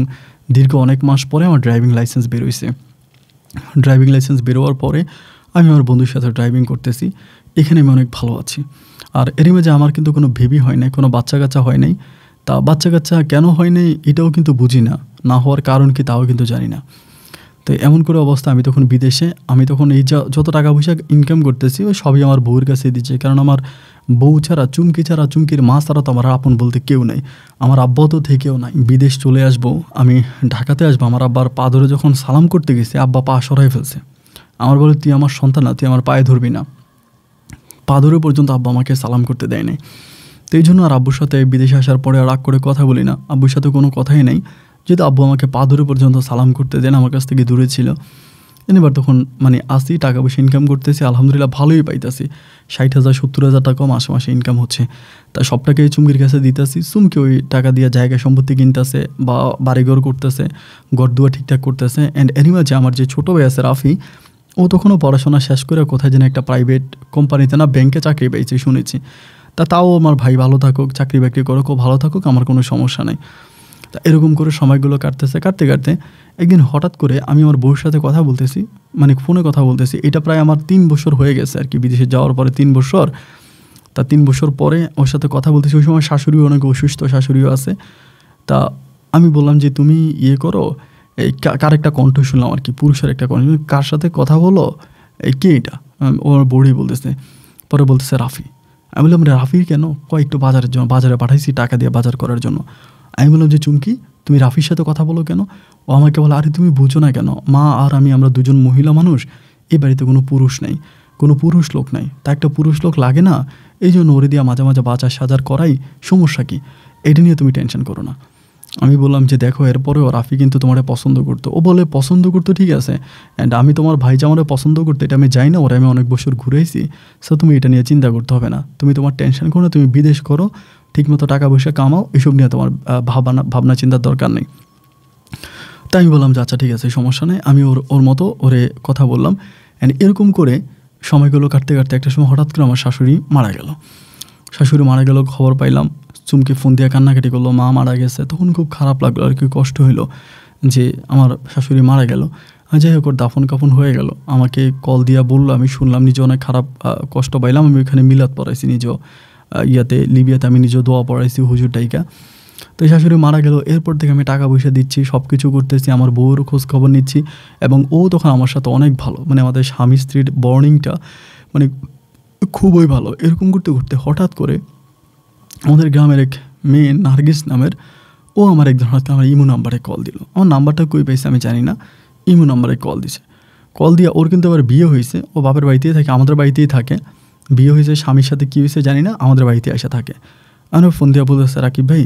দীর্ঘ অনেক মাস পরে আমার ড্রাইভিং লাইসেন্স বেরোইছে। ড্রাইভিং লাইসেন্স বেরোয়ার পরে আমি আমার বন্ধুর সাথে ড্রাইভিং করতেছি, এখানে আমি অনেক ভালো আছি। আর এরই মাঝে আমার কিন্তু কোনো বেবি হয় নাই, কোনো বাচ্চা কাচ্চা হয় নাই। তা বাচ্চা কাচ্চা কেন হয় নাই এটাও কিন্তু বুঝি না, না হওয়ার কারণ কি তাও কিন্তু জানি না। তো এমন করে অবস্থা, আমি তখন বিদেশে, আমি তখন এই যত টাকা পয়সা ইনকাম করতেছি ওই সবই আমার বউয়ের কাছে দিচ্ছে, কারণ আমার বউ ছাড়া, চুমকির মা ছাড়া তো আমার আপন বলতে কেউ নাই, আমার আব্বাও তো থেকেও নাই। বিদেশ চলে আসবো, আমি ঢাকাতে আসবো, আমার আব্বার পা ধরে যখন সালাম করতে গেছি, আব্বা পা সরাই ফেলছে। আমার বলে, তুই আমার সন্তান না, তুই আমার পায়ে ধরবি না। পা ধরে পর্যন্ত আব্বা আমাকে সালাম করতে দেয় নাই। তো এই জন্য আর আব্বুর সাথে বিদেশে আসার পরে আর রাগ করে কথা বলি না, আব্বুর সাথে কোনো কথাই নেই, যেহেতু আব্বু আমাকে পা ধরে পর্যন্ত সালাম করতে দেন, আমার কাছ থেকে দূরে ছিল। এবার তখন আসি, টাকা পয়সা ইনকাম করতেছি, আলহামদুলিল্লাহ ভালোই পাইতেছি, 60,000 70,000 টাকাও মাসে মাসে ইনকাম হচ্ছে। তা সব টাকাই চুমকির কাছে দিতেছি, চুমকি ওই টাকা দিয়ে জায়গা সম্পত্তি কিনতেছে বা বাড়িঘর করতেছে, ঘর দুয়ার ঠিকঠাক করতেছে। অ্যান্ড এরই মাঝে আমার যে ছোটো ভাই আছে রাফি, ও তখনও পড়াশোনা শেষ করে কোথায় যেন একটা প্রাইভেট কোম্পানিতে না ব্যাংকে চাকরি পেয়েছে শুনেছি। তাও আমার ভাই ভালো থাকুক, চাকরি বাকরি করুক, ও ভালো থাকুক, আমার কোনো সমস্যা নেই। তা এরকম করে সময়গুলো কাটতে কাটতে একদিন হঠাৎ করে আমি আমার বউর সাথে কথা বলতেছি, ফোনে কথা বলতেছি, এটা প্রায় আমার 3 বছর হয়ে গেছে আর কি, বিদেশে যাওয়ার পরে 3 বছর। তা 3 বছর পরে ওর সাথে কথা বলতেছি, ওই সময় শাশুড়িও অনেক অসুস্থ, শাশুড়িও আছে। তা আমি বললাম যে তুমি করো, এই কার একটা কণ্ঠ শুনলাম আর কি, পুরুষের একটা কণ্ঠ, কার সাথে কথা বলো, কে এটা? ওর বউই বলতেছে। পরে বলতেছে রাফি। আমি বললাম রাফি কেন? একটু বাজারের জন্য, বাজারে পাঠাইছি টাকা দিয়ে বাজার করার জন্য। আমি বললাম যে চুমকি তুমি রাফির সাথে কথা বলো কেন? ও আমাকে বলে আরে তুমি বুঝো না কেন, মা আর আমি আমরা দুজন মহিলা মানুষ, এই বাড়িতে কোনো পুরুষ নেই, কোনো পুরুষ লোক নাই, তা একটা পুরুষ লোক লাগে না, এই জন্য ওরে দিয়ে মাঝে মাঝে বাজার সাজার করাই, সমস্যা কি? এটা নিয়ে তুমি টেনশন করো না। আমি বললাম যে দেখো এরপরেও রাফি কিন্তু তোমারে পছন্দ করতো। ও বলে পছন্দ করতো ঠিক আছে, অ্যান্ড আমি তোমার ভাই যে আমারে পছন্দ করতো এটা আমি যাই না, ওরা আমি অনেক বছর ঘুরেছি, সো তুমি এটা নিয়ে চিন্তা করতে হবে না, তুমি তোমার টেনশন করো না, তুমি বিদেশ করো, ঠিকমতো টাকা পয়সা কামাও, এসব নিয়ে তোমার ভাবনা চিন্তার দরকার নেই। তাই আমি বললাম যে আচ্ছা ঠিক আছে সমস্যা নেই, আমি ওর মতো ওরে কথা বললাম। অ্যান্ড এরকম করে সময়গুলো কাটতে কাটতে একটা সময় হঠাৎ করে আমার শাশুড়ি মারা গেল। খবর পাইলাম, চুমকি ফোন দিয়ে কান্নাকাটি করলো, মা মারা গেছে। তখন খুব খারাপ লাগলো আর কি, কষ্ট হইলো যে আমার শাশুড়ি মারা গেল। যাই হোক ওর দাফন কাফন হয়ে গেল, আমাকে কল দিয়া বললো, আমি শুনলাম, নিজে অনেক খারাপ কষ্ট পাইলাম। আমি ওইখানে মিলাদ পড়াইছি নিজেও, লিবিয়াতে আমি নিজেও দোয়া পড়াইছি হুজুর টাইকা। তো শাশুড়ি মারা গেল, এরপর থেকে আমি টাকা পয়সা দিচ্ছি, সব কিছু করতেছি, আমার বউর খোঁজ খবর নিচ্ছি, এবং ও তখন আমার সাথে অনেক ভালো, মানে আমাদের স্বামী স্ত্রীর বর্নিংটা মানে খুবই ভালো। এরকম করতে করতে হঠাৎ করে আমাদের গ্রামের এক মেয়ে নার্গিস নামের, ও আমার একদিন হঠাৎ আমার ইমো নাম্বারে কল দিল। আমার নাম্বারটা কই পাইছে আমি জানি না, ইমো নাম্বারে কল দিছে। কল দিয়ে ওর কিন্তু আবার বিয়ে হয়েছে, ও বাপের বাড়িতেই থাকে, আমাদের বাড়িতেই থাকে, বিয়ে হয়েছে, স্বামীর সাথে কী হয়েছে জানি না, আমাদের বাড়িতে এসে থাকে। আমি ফোন দিয়ে বলতেছে রাকিব ভাই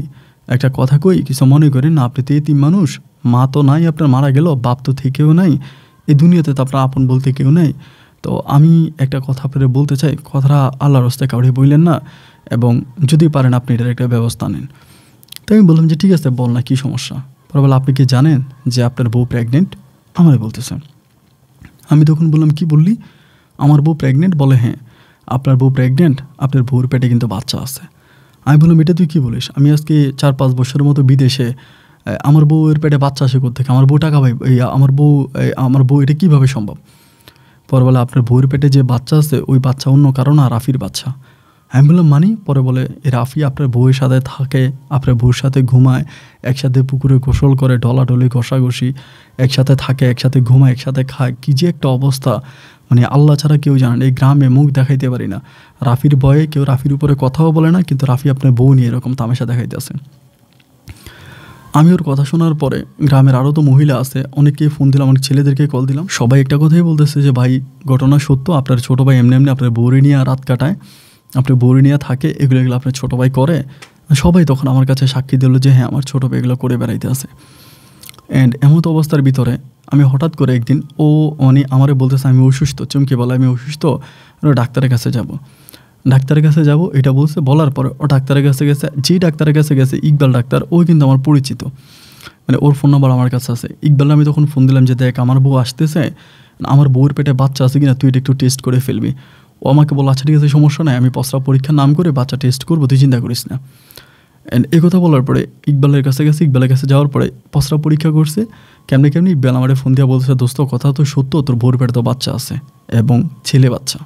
একটা কথা কই, কিছু মনে করেন না, আপনি তো এতিম মানুষ, মা তো নাই আপনার, মারা গেল, বাপ তো থেকেও নাই, এই দুনিয়াতে তো আপনার আপন বলতে কেউ নেই। তো আমি একটা কথা আপনার বলতে চাই, কথাটা আল্লাহর রাস্তায় কাউরে বললেন না, এবং যদি পারেন আপনি এটার একটা ব্যবস্থা নেন। তো আমি বললাম যে ঠিক আছে বল না, কী সমস্যা? পরে বলে আপনি কি জানেন যে আপনার বউ প্রেগনেন্ট? আমারে বলতেছে। আমি তখন বললাম কি বললি? আমার বউ প্রেগনেন্ট? বলে হ্যাঁ আপনার বউ প্রেগনেন্ট, আপনার বউর পেটে কিন্তু বাচ্চা আছে। আমি বললাম এটা তুই কী বলিস? আমি আজকে 4-5 বছরের মতো বিদেশে, আমার বউয়ের পেটে বাচ্চা আসে কোত্থেকে? আমার বউ টাকা পাই, আমার বউ এটা কীভাবে সম্ভব? পরে বলে আপনার বউয়ের পেটে যে বাচ্চা আছে ওই বাচ্চা অন্য কারো না, রাফির বাচ্চা। আমি বললাম মানি? পরে বলে রাফি আপনার বউয়ের সাথে থাকে, আপনার বউর সাথে ঘুমায়, একসাথে পুকুরে গোসল করে, ডলাডলি ঘষাঘষি, একসাথে থাকে, একসাথে ঘুমায়, একসাথে খায়, কী যে একটা অবস্থা, মানে আল্লাহ ছাড়া কেউ জানেন। এই গ্রামে মুখ দেখাইতে পারি না, রাফির ভয়ে কেউ রাফির উপরে কথাও বলে না, কিন্তু রাফি আপনার বউ নিয়ে এরকম তামাশা দেখাইতেছে। আমি ওর কথা শোনার পরে গ্রামের আরও তো মহিলা আছে, অনেককেই ফোন দিলাম, অনেক ছেলেদেরকে কল দিলাম, সবাই একটা কথাই বলতেছে যে ভাই ঘটনা সত্য, আপনার ছোটো ভাই এমনি এমনি আপনার বউরে নিয়ে রাত কাটায়, আপনার বউরে নিয়ে থাকে, এগুলো আপনার ছোটো ভাই করে। সবাই তখন আমার কাছে সাক্ষী দিল যে হ্যাঁ আমার ছোটো ভাই এগুলো করে বেড়াইতে আছে। অ্যান্ড এমন অবস্থার ভিতরে আমি হঠাৎ করে একদিন উনি আমারে বলতেছে আমি অসুস্থ, চমকে বলে আমি অসুস্থ, ডাক্তারের কাছে যাব এটা বলছে। বলার পরে ও ডাক্তারের কাছে গেছে, যেই ডাক্তারের কাছে গেছে ইকবাল ডাক্তার, ওই কিন্তু আমার পরিচিত, মানে ওর ফোন নাম্বার আমার কাছে আছে। ইকবাল আমি তখন ফোন দিলাম যে দেখ আমার বউ আসতেছে, আমার বউয়ের পেটে বাচ্চা আছে কিনা তুই এটা একটু টেস্ট করে ফেলবি। ও আমাকে বলল আচ্ছা ঠিক আছে সমস্যা নাই, আমি প্রস্রাব পরীক্ষার নাম করে বাচ্চা টেস্ট করবো, তুই চিন্তা করিস না। অ্যান্ড এই কথা বলার পরে ইকবালের কাছে যাওয়ার পরে প্রস্রাব পরীক্ষা করছে। কেমনি ইকবাল আমার ফোন দিয়ে বলছে দোস্ত কথা তো সত্য, তোর বউর পেটে তো বাচ্চা আছে এবং ছেলে বাচ্চা।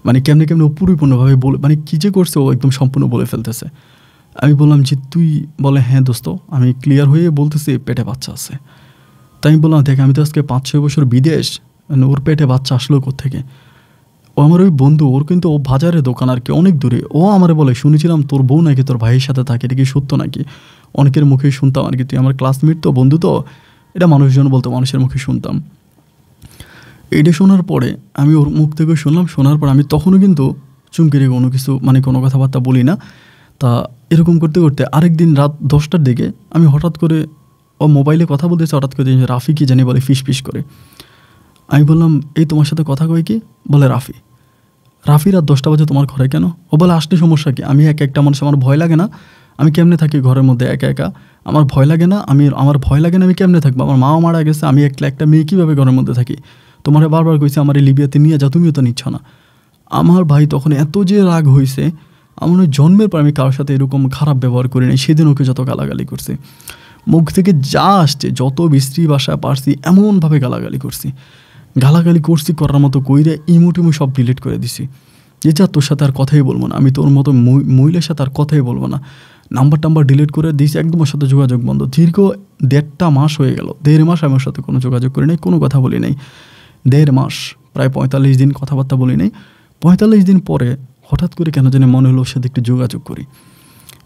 মানে কেমনি ও পরিপূর্ণভাবে বলে, মানে কী যে করছে ও একদম সম্পূর্ণ বলে ফেলতেছে। আমি বললাম যে তুই? বলে হ্যাঁ দোস্ত আমি ক্লিয়ার হয়ে বলতেছি পেটে বাচ্চা আছে। তাই আমি বললাম দেখ আমি তো আজকে 5-6 বছর বিদেশ, ওর পেটে বাচ্চা আসলো কোত্থেকে? ও আমার ওই বন্ধু, ওর কিন্তু ও বাজারের দোকান আর কি, অনেক দূরে। ও আমারে বলে শুনেছিলাম তোর বউ নাকি তোর ভাইয়ের সাথে থাকে, এটা কি সত্য নাকি? অনেকের মুখে শুনতাম আর কি, তুই আমার ক্লাসমেট তো, বন্ধু তো, এটা মানুষজন বলতো, মানুষের মুখে শুনতাম। এইটা শোনার পরে আমি ওর মুখ থেকে শুনলাম, শোনার পর আমি তখনও কিন্তু চুমকিরে কোনো কিছু মানে কোনো কথাবার্তা বলি না। তা এরকম করতে করতে আরেকদিন রাত 10টার দিকে আমি হঠাৎ করে, ও মোবাইলে কথা বলতেছে, হঠাৎ করে রাফি কি জানি বলে ফিস করে। আমি বললাম এই তোমার সাথে কথা কই কি? বলে রাফি রাত 10টা বাজে তোমার ঘরে কেন? ও বলে আসলে সমস্যা কি? আমি একটা মানুষ, আমার ভয় লাগে না? আমি কেমনে থাকি ঘরের মধ্যে একা একা? আমার ভয় লাগে না? আমার ভয় লাগে না, আমি কেমনে থাকবো? আমার মাও মারা গেছে, আমি একটা মেয়ে কীভাবে ঘরের মধ্যে থাকি? তোমার বারবার কইছে আমার এই লিবিয়াতে নিয়ে যাও, তুমিও তো নিচ্ছ না। আমার ভাই তখন এত যে রাগ হয়েছে, আমার জন্মের পর আমি কারোর সাথে এরকম খারাপ ব্যবহার করি নাই। সেদিন ওকে যত গালাগালি করছে, মুখ থেকে যা আসছে যত বিশ্রী ভাষা পারছি এমনভাবে গালাগালি করছি করার মতো কইরে ইমো সব ডিলিট করে দিছি, যে যা তোর সাথে আর কথাই বলবো না, আমি তোর মতো মহিলার সাথে আর কথাই বলবো না। নাম্বার ডিলিট করে দিয়েছি, একদম ওর সাথে যোগাযোগ বন্ধ। দীর্ঘ 1.5 মাস হয়ে গেল, 1.5 মাস আমি ওর সাথে কোনো যোগাযোগ করি নাই, কোনো কথা বলি নাই। 1.5 মাস প্রায় 45 দিন কথাবার্তা বলি নাই। 45 দিন পরে হঠাৎ করে কেন জানি মনে হলো ওর সাথে একটু যোগাযোগ করি।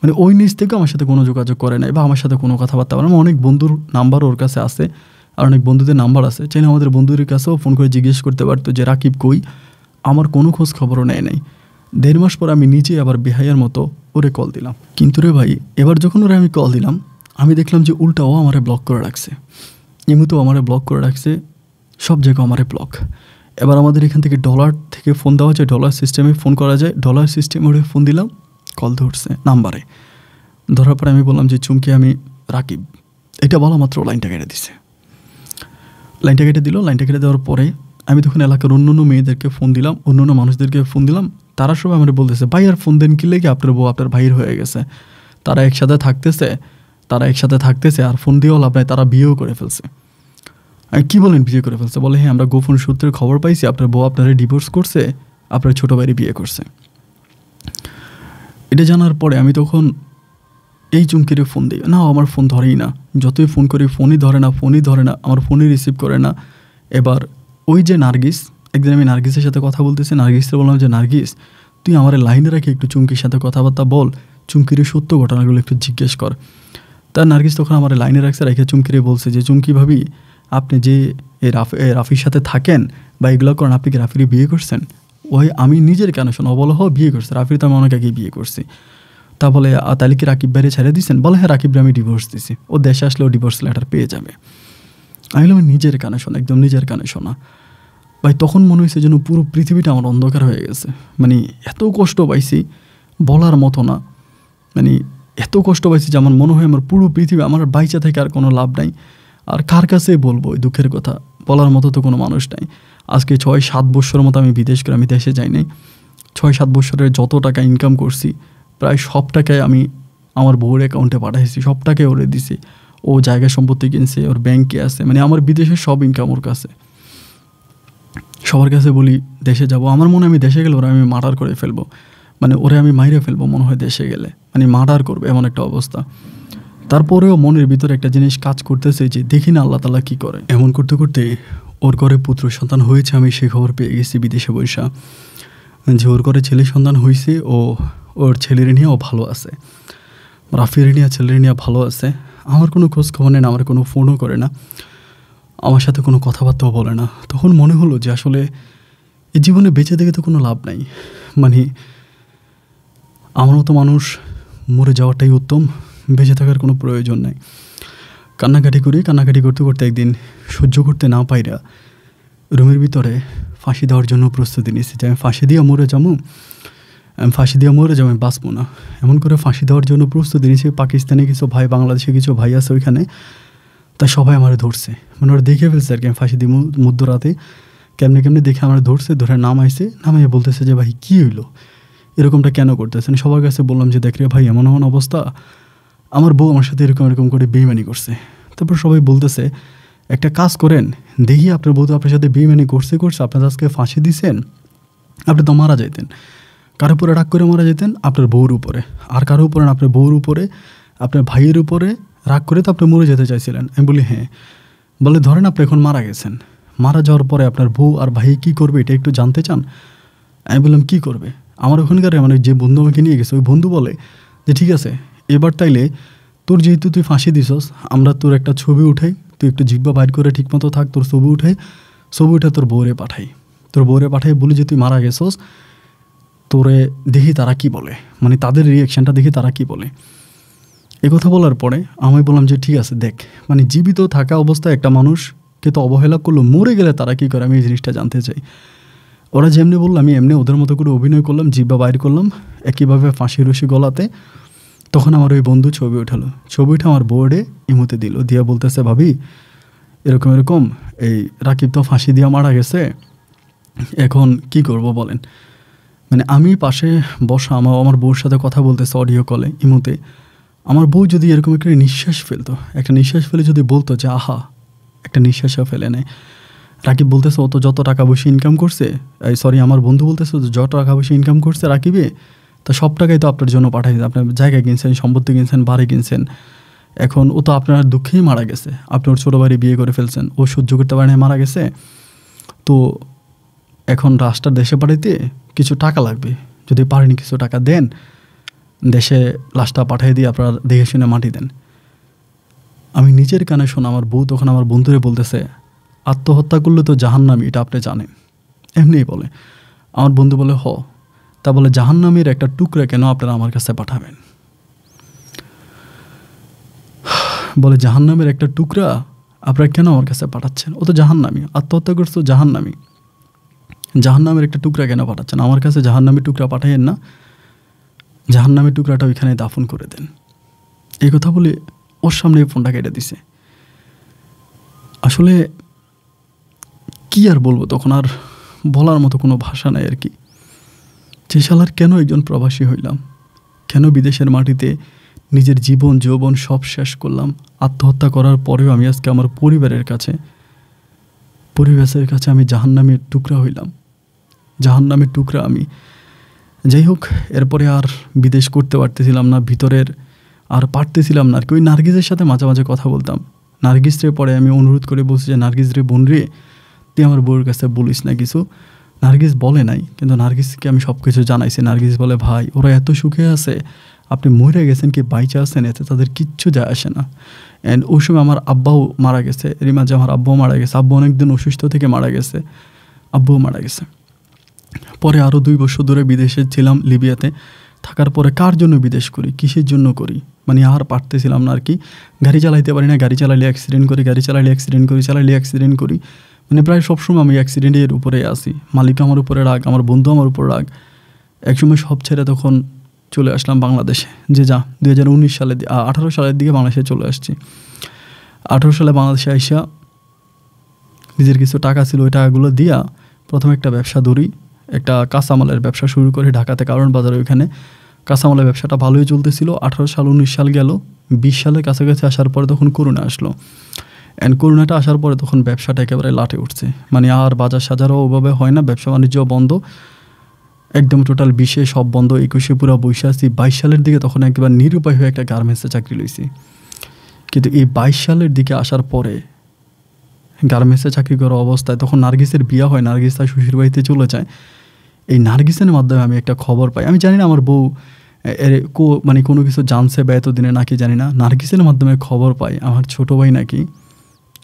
মানে ওই নিজ থেকে আমার সাথে কোনো যোগাযোগ করে নাই বা আমার সাথে কোনো কথাবার্তা বলে না। অনেক বন্ধুর নাম্বার ওর কাছে আছে, আর অনেক বন্ধুদের নাম্বার আছে, চাইলে আমাদের বন্ধুদের কাছেও ফোন করে জিজ্ঞেস করতে পারতো যে রাকিব কই। আমার কোনো খোঁজ খবরও নেয় নাই। 1.5 মাস পর আমি নিজে আবার বেহাইয়ার মতো ওরে কল দিলাম। কিন্তু রে ভাই, এবার যখন ওরে আমি কল দিলাম, আমি দেখলাম যে উল্টাও আমারে ব্লক করে রাখছে, এমনিতেও আমারে ব্লক করে রাখছে, সব জায়গায় আমারে ব্লক। এবার আমাদের এখান থেকে ডলার থেকে ফোন দেওয়া যায়, ডলার সিস্টেমে ফোন করা যায়, ডলার সিস্টেমে ওরে ফোন দিলাম, কল ধরছে নাম্বারে। ধরার পরে আমি বললাম যে চুমকি আমি রাকিব, এটা বলা মাত্র লাইনটা কেটে দিছে। লাইনটা কেটে দিল। লাইনটা কেটে দেওয়ার পরে আমি তখন এলাকার অন্য মেয়েদেরকে ফোন দিলাম, অন্য মানুষদেরকে ফোন দিলাম। তারা সবাই আমার বলতেছে ভাই আর ফোন দেন কি লেগে, আপনার বউ আপনার ভাইয়ের হয়ে গেছে, তারা একসাথে থাকতেছে আর ফোন দিয়েও লাভ নাই, তারা বিয়েও করে ফেলছে। আমি কী বলেন বিয়ে করে ফেলছে? বলে হ্যাঁ, আমরা গোপন সূত্রে খবর পাইছি আপনার বউ আপনারে ডিভোর্স করছে, আপনার ছোটো ভাইয়ের বিয়ে করছে। এটা জানার পরে আমি তখন এই চুমকিরে ফোন দিই না, আমার ফোন ধরেই না, যতই ফোন করি ফোনই ধরে না, আমার ফোনই রিসিভ করে না। এবার ওই যে নার্গিস, একদিন আমি নার্গিসের সাথে কথা বলতেছি, নার্গিসকে বললাম যে নার্গিস তুই আমার লাইনে রাখি, একটু চুমকির সাথে কথাবার্তা বল, চুমকির সত্য ঘটনাগুলো একটু জিজ্ঞেস কর। তার নার্গিস তখন আমার লাইনে রাখছে, রেখে চুমকিরে বলছে যে চুমকি ভাবি আপনি যে এই রাফির সাথে থাকেন বা এগুলো করেন, আপনি কি রাফির বিয়ে করছেন? ওই আমি নিজের কেন শোনো বলো, বিয়ে করছে রাফির, তো আমি অনেক আগেই বিয়ে করছি। তা বলে তাহলে কি রাকিব বাইরে ছেড়ে দিয়েছেন? বলে হ্যাঁ, রাকিবরে আমি ডিভোর্স দিছি, ও দেশে আসলেও ডিভোর্স লেটার পেয়ে যাবে। আমি বললাম নিজের কানে শোনা, একদম নিজের কানে শোনা। ভাই তখন মনে হয়েছে যেন পুরো পৃথিবীটা আমার অন্ধকার হয়ে গেছে। মানে এত কষ্ট পাইছি বলার মতো না, মানে এত কষ্ট পাইছি যে আমার মনে হয় আমার পুরো পৃথিবী, আমার বাইচা থেকে আর কোনো লাভ নাই। আর কার কাছে বলবো ওই দুঃখের কথা, বলার মতো তো কোনো মানুষ নাই। আজকে 6-7 বছরের মতো আমি বিদেশ করে আমি দেশে যাই নাই। 6-7 বছরের যত টাকা ইনকাম করছি প্রায় সব টাকায় আমি আমার বউয়ের অ্যাকাউন্টে পাঠাইছি, সব টাকায় ওরে দিছি। ও জায়গা সম্পত্তি কিনছে, ওর ব্যাংকে আছে, মানে আমার বিদেশের সব ইনকাম ওর কাছে। সবার কাছে বলি দেশে যাব, আমার মনে হয় আমি দেশে গেলে ওরা আমি মার্ডার করে ফেলবো, মানে ওরে আমি মাইরে ফেলবো মনে হয় দেশে গেলে, মানে মার্ডার করবে এমন একটা অবস্থা। তারপরেও মনের ভিতরে একটা জিনিস কাজ করতেছে যে দেখি না আল্লাহ তাআলা কী করে। এমন করতে করতে ওর ঘরে পুত্র সন্তান হয়েছে, আমি সে খবর পেয়ে গেছি বিদেশে বৈশা, যে ওর ঘরে ছেলে সন্তান হয়েছে, ওর ছেলের নিয়ে ও ভালো আছে, রাফির নিয়ে ছেলের নিয়ে ভালো আছে। আমার কোনো খোঁজ খবর নেই না, আমার কোনো ফোনও করে না, আমার সাথে কোনো কথাবার্তাও বলে না। তখন মনে হলো যে আসলে এই জীবনে বেঁচে থেকে তো কোনো লাভ নাই, মানে আমার মতো মানুষ মরে যাওয়াটাই উত্তম, বেঁচে থাকার কোনো প্রয়োজন নাই। কান্নাকাটি করতে করতে একদিন সহ্য করতে না পাইরা রুমের ভিতরে ফাঁসি দেওয়ার জন্য প্রস্তুতি নিয়েছি, যে আমি ফাঁসি দিয়ে মরে যাবো, আমি বাঁচবো না। এমন করে ফাঁসি দেওয়ার জন্য প্রস্তুতি নিয়েছি। পাকিস্তানে কিছু ভাই, বাংলাদেশে কিছু ভাই আছে ওইখানে, তা সবাই আমার ধরছে, মানে ওরা দেখে ফেলছে আর কি আমি ফাঁসি দিই মধ্যরাতে। কেমনে দেখে আমার ধরছে, ধরে নামাইয়ে বলতেছে যে ভাই কী হইলো, এরকমটা কেন করতেছেন? সবার কাছে বললাম যে দেখ রে ভাই, এমন অবস্থা, আমার বউ আমার সাথে এরকম করে বেইমানি করছে। তারপর সবাই বলতেছে একটা কাজ করেন, দেখি আপনার বউ তো আপনার সাথে বেইমানি করছে, আপনার আজকে ফাঁসি দিছেন, আপনি তো মারা যাইতেন, কারো উপরে রাগ করে মারা যেতেন আপনার বউর উপরে, আর কারো উপরে না, আপনার বউর উপরে, আপনার ভাইয়ের উপরে রাগ করে তো আপনি মরে যেতে চাইছিলেন। আমি বলি হ্যাঁ। বলে ধরেন আপনি এখন মারা গেছেন, মারা যাওয়ার পরে আপনার বউ আর ভাই কী করবে এটা একটু জানতে চান? আমি বললাম কী করবে? আমার ওখানকার মানে যে বন্ধু আমাকে নিয়ে গেছে, ওই বন্ধু বলে যে ঠিক আছে এবার তাইলে তোর যেহেতু তুই ফাঁসি দিছস, আমরা তোর একটা ছবি উঠাই, তুই একটু জিব্বা বাইর করে ঠিকমতো থাক, তোর ছবি উঠে তোর বউরে পাঠাই বলি যে তুই মারা গেছস, তোরে দেখি তারা কি বলে, মানে তাদের রিয়াকশানটা দেখি তারা কি বলে। এ কথা বলার পরে আমি বললাম যে ঠিক আছে দেখ, মানে জীবিত থাকা অবস্থায় একটা মানুষকে তো অবহেলা করলো, মরে গেলে তারা কী করে আমি এই জিনিসটা জানতে চাই। ওরা যেমনি বললো আমি এমনি ওদের মতো করে অভিনয় করলাম, জিব্বা বাইর করলাম একইভাবে ফাঁসি রশি গলাতে। তখন আমার ওই বন্ধু ছবি উঠালো, ছবি উঠে আমার বোর্ডে ইমোতে দিল, দিয়ে বলতেছে ভাবি এরকম এই রাকিব তো ফাঁসি দিয়ে মারা গেছে, এখন কি করব বলেন। মানে আমি পাশে বসা আমার বউর সাথে কথা বলতেছে অডিও কলে ইমোতে। আমার বউ যদি এরকম একটা নিঃশ্বাস ফেলতো, একটা নিঃশ্বাস ফেলে যদি বলতো যে আহা, একটা নিঃশ্বাসও ফেলে নেয়। রাকিব বলতেছে ও তো যত টাকা পয়সা ইনকাম করছে, আমার বন্ধু বলতেছে যত টাকা পয়সা ইনকাম করছে রাকিবে, তা সব টাকাই তো আপনার জন্য পাঠাইছে, আপনার জায়গা কিনছেন, সম্পত্তি কিনছেন, বাড়ি কিনছেন, এখন ও তো আপনার দুঃখেই মারা গেছে, আপনি ওর ছোটো বাড়ি বিয়ে করে ফেলছেন, ও সহ্য করতে পারে না মারা গেছে, তো এখন লাশটা দেশে পাঠাইতে কিছু টাকা লাগবে, যদি পারেনি কিছু টাকা দেন, দেশে লাশটা পাঠিয়ে দিয়ে আপনারা দেখে শুনে মাটি দেন। আমি নিজের কানে শোনা আমার বউ তখন আমার বন্ধুরে বলতেছে, আত্মহত্যা করলে তো জাহান্নামী, এটা আপনি জানেন। এমনিই বলে। আমার বন্ধু বলে, তা বলে জাহান্নামীর একটা টুকরা কেন আপনারা আমার কাছে পাঠাবেন? বলে জাহান্নামের একটা টুকরা আপনারা কেন আমার কাছে পাঠাচ্ছেন? ও তো জাহান্নামী, আত্মহত্যা করছে, জাহান্নামী, জাহান্নামের একটা টুকরা কেন পাঠাচ্ছেন? আমার কাছে জাহান্নামী টুকরা পাঠাইয়েন না, জাহান্নামী টুকরাটা ওইখানে দাফন করে দেন। এই কথা বলে ওর সামনে ফোনটা কেটে দিছে। আসলে কি আর বলবো, তখন আর বলার মতো কোনো ভাষা নাই আর কি। যে শালার কেন একজন প্রবাসী হইলাম, কেন বিদেশের মাটিতে নিজের জীবন যৌবন সব শেষ করলাম। আত্মহত্যা করার পরেও আমি আজকে আমার পরিবারের কাছে আমি জাহান্নামের টুকরা হইলাম, জাহান্নামের টুকরা আমি। যাই হোক, এরপরে আর বিদেশ করতে পারতেছিলাম না, ভিতরের আর পারতেছিলাম না আর কি। ওই নার্গিসের সাথে মাঝে মাঝে কথা বলতাম। নার্গিস রে পরে আমি অনুরোধ করে বলছি যে, নার্গিস রে বোন রে, তুই আমার বউর কাছে বলিস না কিছু। নার্গিস বলে নাই, কিন্তু নার্গিসকে আমি সব কিছু জানাইছি। নার্গিস বলে, ভাই ওরা এত সুখে আছে, আপনি মরে গেছেন কি বাইচা আছেন, এতে তাদের কিচ্ছু যায় আসে না। অ্যান্ড ওই সময় আমার আব্বাও মারা গেছে, এরই মাঝে আমার আব্বাও মারা গেছে। আব্বু অনেকদিন অসুস্থ থেকে মারা গেছে, আব্বুও মারা গেছে। পরে আরও 2 বছর ধরে বিদেশে ছিলাম, লিবিয়াতে। থাকার পরে কার জন্য বিদেশ করি, কিসের জন্য করি, মানে আর পারতেছিলাম না আর কি। গাড়ি চালাইতে পারি না, গাড়ি চালাইলে অ্যাক্সিডেন্ট করি, গাড়ি চালাইলে অ্যাক্সিডেন্ট করি, চালাইলে অ্যাক্সিডেন্ট করি, মানে প্রায় সবসময় আমি অ্যাক্সিডেন্টের উপরে আসি। মালিক আমার উপরে রাগ, আমার বন্ধু আমার উপর রাগ। একসময় সব ছেড়ে তখন চলে আসলাম বাংলাদেশে। যে 2019 সালে 18 সালের দিকে বাংলাদেশে চলে আসছি। 18 সালে বাংলাদেশে আইসা নিজের কিছু টাকা ছিল, ওই টাকাগুলো দিয়া প্রথমে একটা ব্যবসা ধরি, একটা কাঁচামালের ব্যবসা শুরু করি ঢাকাতে, কারণ বাজারে ওইখানে কাঁচামালের ব্যবসাটা ভালোই চলতেছিল। 18 সাল 19 সাল গেল, 20 সালের কাছাকাছি আসার পরে তখন করোনা আসলো। অ্যান্ড করোনাটা আসার পরে তখন ব্যবসাটা একেবারে লাটে উঠছে, মানে আর বাজার সাজারও ওভাবে হয় না, ব্যবসা বাণিজ্য বন্ধ, একদম টোটাল 20-এ সব বন্ধ, 21-এ পুরো বসে আছি। 22 সালের দিকে তখন একবার নিরুপায় হয়ে একটা গার্মেন্টসে চাকরি লইছি। কিন্তু এই 22 সালের দিকে আসার পরে গার্মেন্টসে চাকরি করা অবস্থায় তখন নার্গিসের বিয়ে হয়, নার্গিস তার শ্বশুর বাড়িতে চলে যায়। এই নার্গিসের মাধ্যমে আমি একটা খবর পাই, আমি জানি না আমার বউ মানে কোনো কিছু জানছে বা এতদিনে নাকি জানি না, নার্গিসের মাধ্যমে খবর পাই আমার ছোটো ভাই নাকি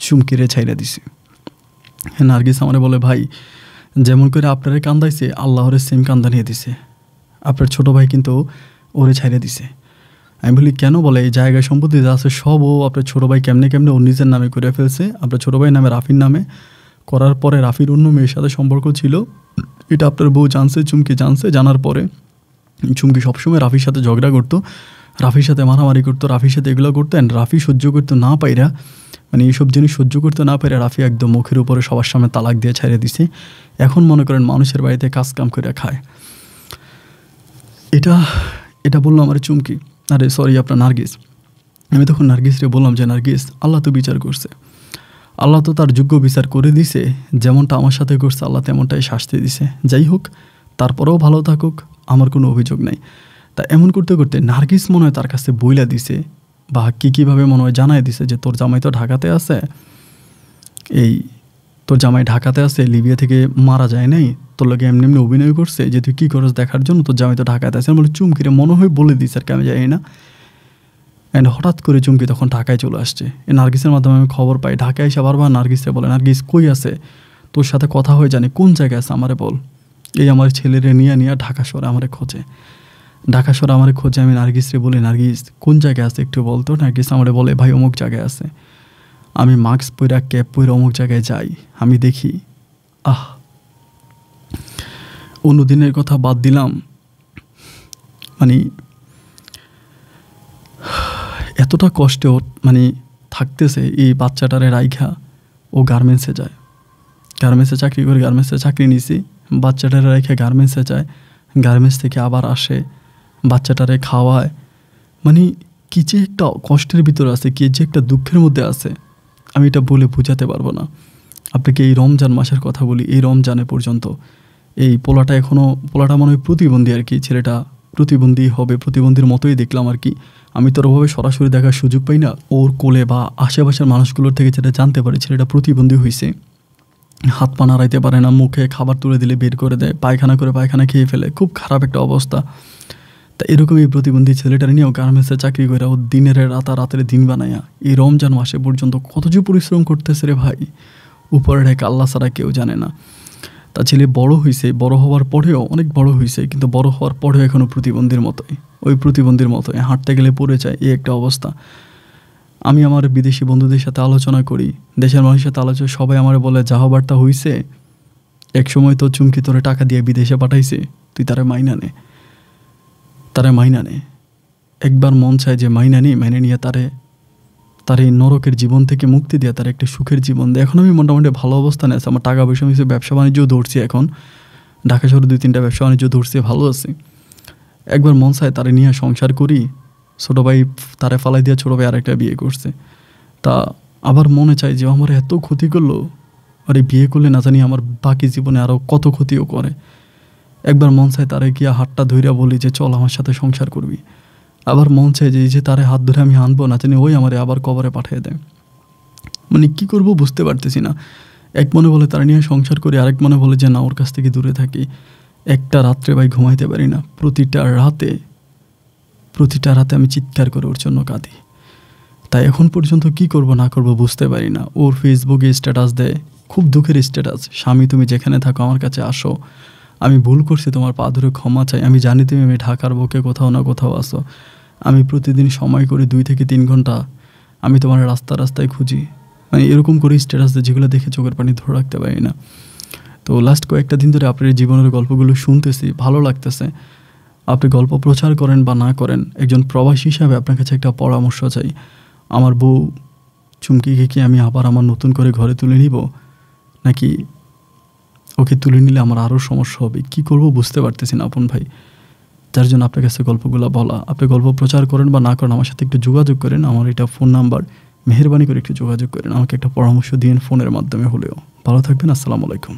চুমকিরে ছাইড়া দিছে। নার্গিস আমারে বলে, ভাই যেমন করে আপনারে কান্দাইছে, আল্লাহরে সেম কান্দা নিয়ে দিছে, আপনার ছোটো ভাই কিন্তু ওরে ছাইড়ে দিছে। আমি বলি, কেন? বলে, এই জায়গায় সম্পত্তি যা আছে সব ও আপনার ছোটো ভাই কেমনে ওর নিজের নামে করে ফেলছে। আপনার ছোটো ভাই নামে, রাফির নামে করার পরে রাফির অন্য মেয়ের সাথে সম্পর্ক ছিল, এটা আপনার বউ জানছে, চুমকি জানছে। জানার পরে চুমকি সবসময় রাফির সাথে ঝগড়া করতো, রাফির সাথে মারামারি করতো, রাফির সাথে এগুলো করতো। অ্যান্ড রাফি সহ্য করতে না পাইরা, মানে এইসব জিনিস সহ্য করতে না পাইরা রাফি একদম মুখের উপরে সবার সামনে তালাক দিয়ে ছাড়িয়ে দিছে। এখন মনে করেন মানুষের বাড়িতে কাজ কাম করে খায়। এটা বললো আমার চুমকি, আরে সরি আপনার নার্গিস। আমি তখন নার্গিসরে বললাম যে, নার্গিস আল্লাহ তো বিচার করছে, আল্লাহ তো তার যোগ্য বিচার করে দিছে, যেমনটা আমার সাথে করছে আল্লাহ তেমনটাই শাস্তি দিছে। যাই হোক, তারপরেও ভালো থাকুক, আমার কোনো অভিযোগ নাই। তা এমন করতে করতে নার্গিস মনে হয় তার কাছে বইলা দিছে বা কীভাবে মনে হয় জানাই দিছে যে, তোর জামাই তো ঢাকাতে আছে, তোর জামাই ঢাকাতে আছে, লিবিয়া থেকে মারা যায় নাই, তোর লোকে এমনি এমনি অভিনয় করছে যে তুই কী করস দেখার জন্য, তোর জামাই তো ঢাকাতে আছে। বলে চুমকিরে মনে হয় বলে দিস আর কি, আমি জানি না। অ্যান্ড হঠাৎ করে চুমকি তখন ঢাকায় চলে আসছে। এই নার্গিসের মাধ্যমে আমি খবর পাই। ঢাকায় এসে বারবার নার্গিসে বলে, নার্গিস কই আছে, তোর সাথে কথা হয়ে জানি, কোন জায়গায় আছে আমারে বল। এই আমার ছেলেরে নিয়ে ঢাকা শহরে আমারে খোঁজে, ঢাকা শহরে আমারে খোঁজে। আমি নার্গিসরে বলি, নার্গিস কোন জায়গায় আছে একটু বলতো। নার্গিস আমারে বলে, ভাই অমুক জায়গায় আছে। আমি মাস্ক পইরা ক্যাপ পইরা অমুক জায়গায় যাই, আমি দেখি অন্যদিনের কথা বাদ দিলাম, মানে এতটা কষ্টে মানে থাকতেছে এই বাচ্চাটারে রাইখা। ও গার্মেন্টসে যায়, গার্মেন্টসে চাকরি করে, গার্মেন্টসে চাকরি নিছি, বাচ্চাটারে রাইখা গার্মেন্টসে যায়, গার্মেন্টস থেকে আবার আসে, বাচ্চাটারে খাওয়ায়। মানে কী যে একটা কষ্টের ভিতরে আছে, কী যে একটা দুঃখের মধ্যে আছে, আমি এটা বলে বোঝাতে পারবো না আপনাকে। এই রমজান মাসের কথা বলি, এই রমজানে পর্যন্ত এই পোলাটা মনে হয় প্রতিবন্ধী আর কি, ছেলেটা প্রতিবন্ধী হবে, প্রতিবন্ধীর মতোই দেখলাম আর কি। আমি তো ওভাবে সরাসরি দেখার সুযোগ পাই না, ওর কোলে বা আশেপাশের মানুষগুলোর থেকে যেটা জানতে পারি ছেলেটা প্রতিবন্ধী হয়েছে। হাত পা নাড়াইতে পারে না, মুখে খাবার তুলে দিলে বের করে দেয়, পায়খানা করে পায়খানা খেয়ে ফেলে, খুব খারাপ একটা অবস্থা। তা এরকম এই প্রতিবন্ধী ছেলেটার নিয়েও গার্মেন্টসে চাকরি করে ও দিনের রাতের দিন বানাইয়া এই রমজান মাসে পর্যন্ত কত যে পরিশ্রম করতেছে রে ভাই, উপরের এক আল্লাহ ছাড়া কেউ জানে না। তা ছেলে বড় হয়েছে, বড় হওয়ার পরেও অনেক বড় হয়েছে, কিন্তু বড় হওয়ার পরেও এখনও প্রতিবন্ধীর মতোই, ওই প্রতিবন্ধীর মতোই হাঁটতে গেলে পড়ে যায়, এই একটা অবস্থা। আমি আমার বিদেশি বন্ধুদের সাথে আলোচনা করি, দেশের মানুষের সাথে আলোচনা, সবাই আমার বলে যাহা বার্তা হইছে, এক সময় তো চুমকি তোরে টাকা দিয়ে বিদেশে পাঠাইছে, তুই তারা মাইনা নে। একবার মন চায় যে মাইনে নিয়ে তার এই নরকের জীবন থেকে মুক্তি দিয়ে তার একটা সুখের জীবন দেয়। এখন আমি মোটামুটি ভালো অবস্থানে আছি, আমার টাকা পয়সা মিশে ব্যবসা বাণিজ্য ধরছি, এখন ঢাকা শহরে 2-3টা ব্যবসা বাণিজ্য ধরছি, ভালো আছি। একবার মন চায় তারে নিয়ে সংসার করি, ছোটো ভাই তারে ফালাই দিয়ে ছোটো ভাই আরেকটা বিয়ে করছে। তা আবার মনে চায় যে আমার এত ক্ষতি করলো, আর এই বিয়ে করলে না জানি আমার বাকি জীবনে আরও কত ক্ষতিও করে। একবার মন চায় তারে গিয়া হাতটা ধইরা বলি যে চল আমার সাথে সংসার করবি। আবার মন চায় যে তারে হাত ধরে আমি আনবো, না জানি ওই আমারে আবার কবরে পাঠিয়ে দেয়। মানে কী করব বুঝতে পারতেছি না। এক মনে বলে তারা নিয়ে সংসার করি, আরেক মনে বলে যে না ওর কাছ থেকে দূরে থাকি। একটা রাত্রে ভাই ঘুমাইতে পারি না, প্রতিটা রাতে আমি চিৎকার করে ওর জন্য কাঁদি। তাই এখন পর্যন্ত কি করব না করব বুঝতে পারি না। ওর ফেসবুকে স্ট্যাটাস দেয়, খুব দুঃখের স্ট্যাটাস, স্বামী তুমি যেখানে থাকো আমার কাছে আসো, আমি ভুল করছি, তোমার পা ধরে ক্ষমা চাই, আমি জানি তুমি আমি ঢাকার বুকে কোথাও না কোথাও আসো, আমি প্রতিদিন সময় করে 2 থেকে 3 ঘন্টা আমি তোমার রাস্তায় খুঁজি। মানে এরকম করে স্ট্যাটাস দেয় যেগুলো দেখে চোখের পানি ধরে রাখতে পারি না। তো লাস্ট কয়েকটা দিন ধরে আপনার জীবনের গল্পগুলো শুনতেছি, ভালো লাগতেছে। আপনি গল্প প্রচার করেন বা না করেন, একজন প্রবাসী হিসাবে আপনার কাছে একটা পরামর্শ চাই। আমার বউ চুমকিকে কি আমি আবার আমার নতুন করে ঘরে তুলে নিব, নাকি ওকে তুলে নিলে আমার আরও সমস্যা হবে, কি করব বুঝতে পারতেছি না আপন ভাই। যার জন্য আপনার কাছে গল্পগুলো বলা। আপনি গল্প প্রচার করেন বা না করেন আমার সাথে একটু যোগাযোগ করেন, আমার এটা ফোন নাম্বার, মেহেরবানি করে একটু যোগাযোগ করেন, আমাকে একটা পরামর্শ দিন ফোনের মাধ্যমে হলেও। ভালো থাকবেন, আসসালামু আলাইকুম।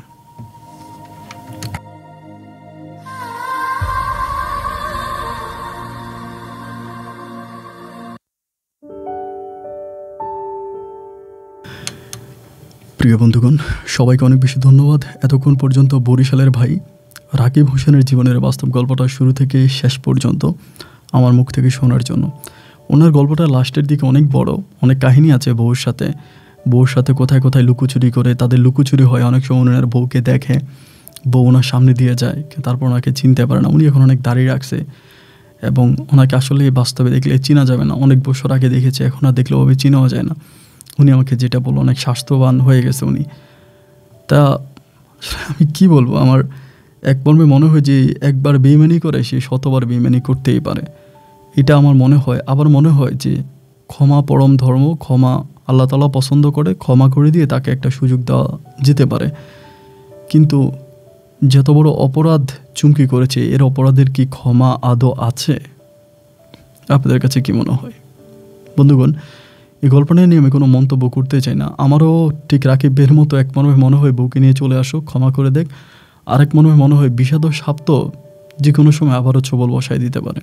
প্রিয় বন্ধুগণ, সবাইকে অনেক বেশি ধন্যবাদ এতক্ষণ পর্যন্ত বরিশালের ভাই রাকিব হোসেনের জীবনের বাস্তব গল্পটা শুরু থেকে শেষ পর্যন্ত আমার মুখ থেকে শোনার জন্য। ওনার গল্পটা লাস্টের দিকে অনেক বড়, অনেক কাহিনী আছে। বউর সাথে কোথায় কোথায় লুকোচুরি করে, তাদের লুকোচুরি হয়, অনেক সময় ওনার বউকে দেখে, বউ ওনার সামনে দিয়ে যায়, তারপর ওনাকে চিনতে পারে না। উনি এখন অনেক দাঁড়িয়ে রাখছে এবং ওনাকে আসলে বাস্তবে দেখলে চেনা যাবে না। অনেক বছর আগে দেখেছে, এখন আর দেখলে ওভাবে চেনাও যায় না। উনি আমাকে যেটা বললো, অনেক স্বাস্থ্যবান হয়ে গেছে উনি। তা আমি কি বলবো, আমার এক মর্মে মনে হয় যে একবার বেইমানি করে সে শতবার বেইমানি করতেই পারে, এটা আমার মনে হয়। আবার মনে হয় যে ক্ষমা পরম ধর্ম, ক্ষমা আল্লাহ তাআলা পছন্দ করে, ক্ষমা করে দিয়ে তাকে একটা সুযোগ দেওয়া যেতে পারে। কিন্তু যত বড় অপরাধ চুমকি করেছে, এর অপরাধের কি ক্ষমা আদৌ আছে? আপনাদের কাছে কি মনে হয় বন্ধুগণ? এই গল্পটা নিয়ে আমি কোনো মন্তব্য করতে চাই না। আমারও ঠিক রাকিবের মতো এক মনে হয় বউকে নিয়ে চলে আসুক, ক্ষমা করে দেখ। আরেক মনে হয় বিষাদ সাপ তো যে কোনো সময় আবারও ছবল বসায় দিতে পারে।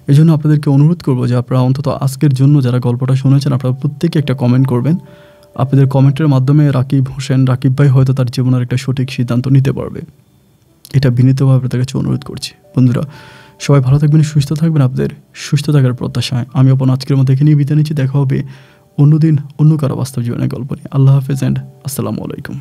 এই জন্য আপনাদেরকে অনুরোধ করবো যে আপনারা অন্তত আজকের জন্য যারা গল্পটা শুনেছেন, আপনারা প্রত্যেকে একটা কমেন্ট করবেন। আপনাদের কমেন্টের মাধ্যমে রাকিব ভাই হয়তো তার জীবনের একটা সঠিক সিদ্ধান্ত নিতে পারবে। এটা বিনীতভাবে আপনাদের কাছে অনুরোধ করছি। বন্ধুরা সবাই ভালো থাকবেন, সুস্থ থাকবেন। আপনাদের সুস্থ থাকার প্রত্যাশায় আমি আপনার আজকের মতো এখানেই বিদায় নিচ্ছি। দেখা হবে অন্যদিন অন্য কারো বাস্তব জীবনের গল্প নিয়ে। আল্লাহ হাফেজ অ্যান্ড আসসালামু আলাইকুম।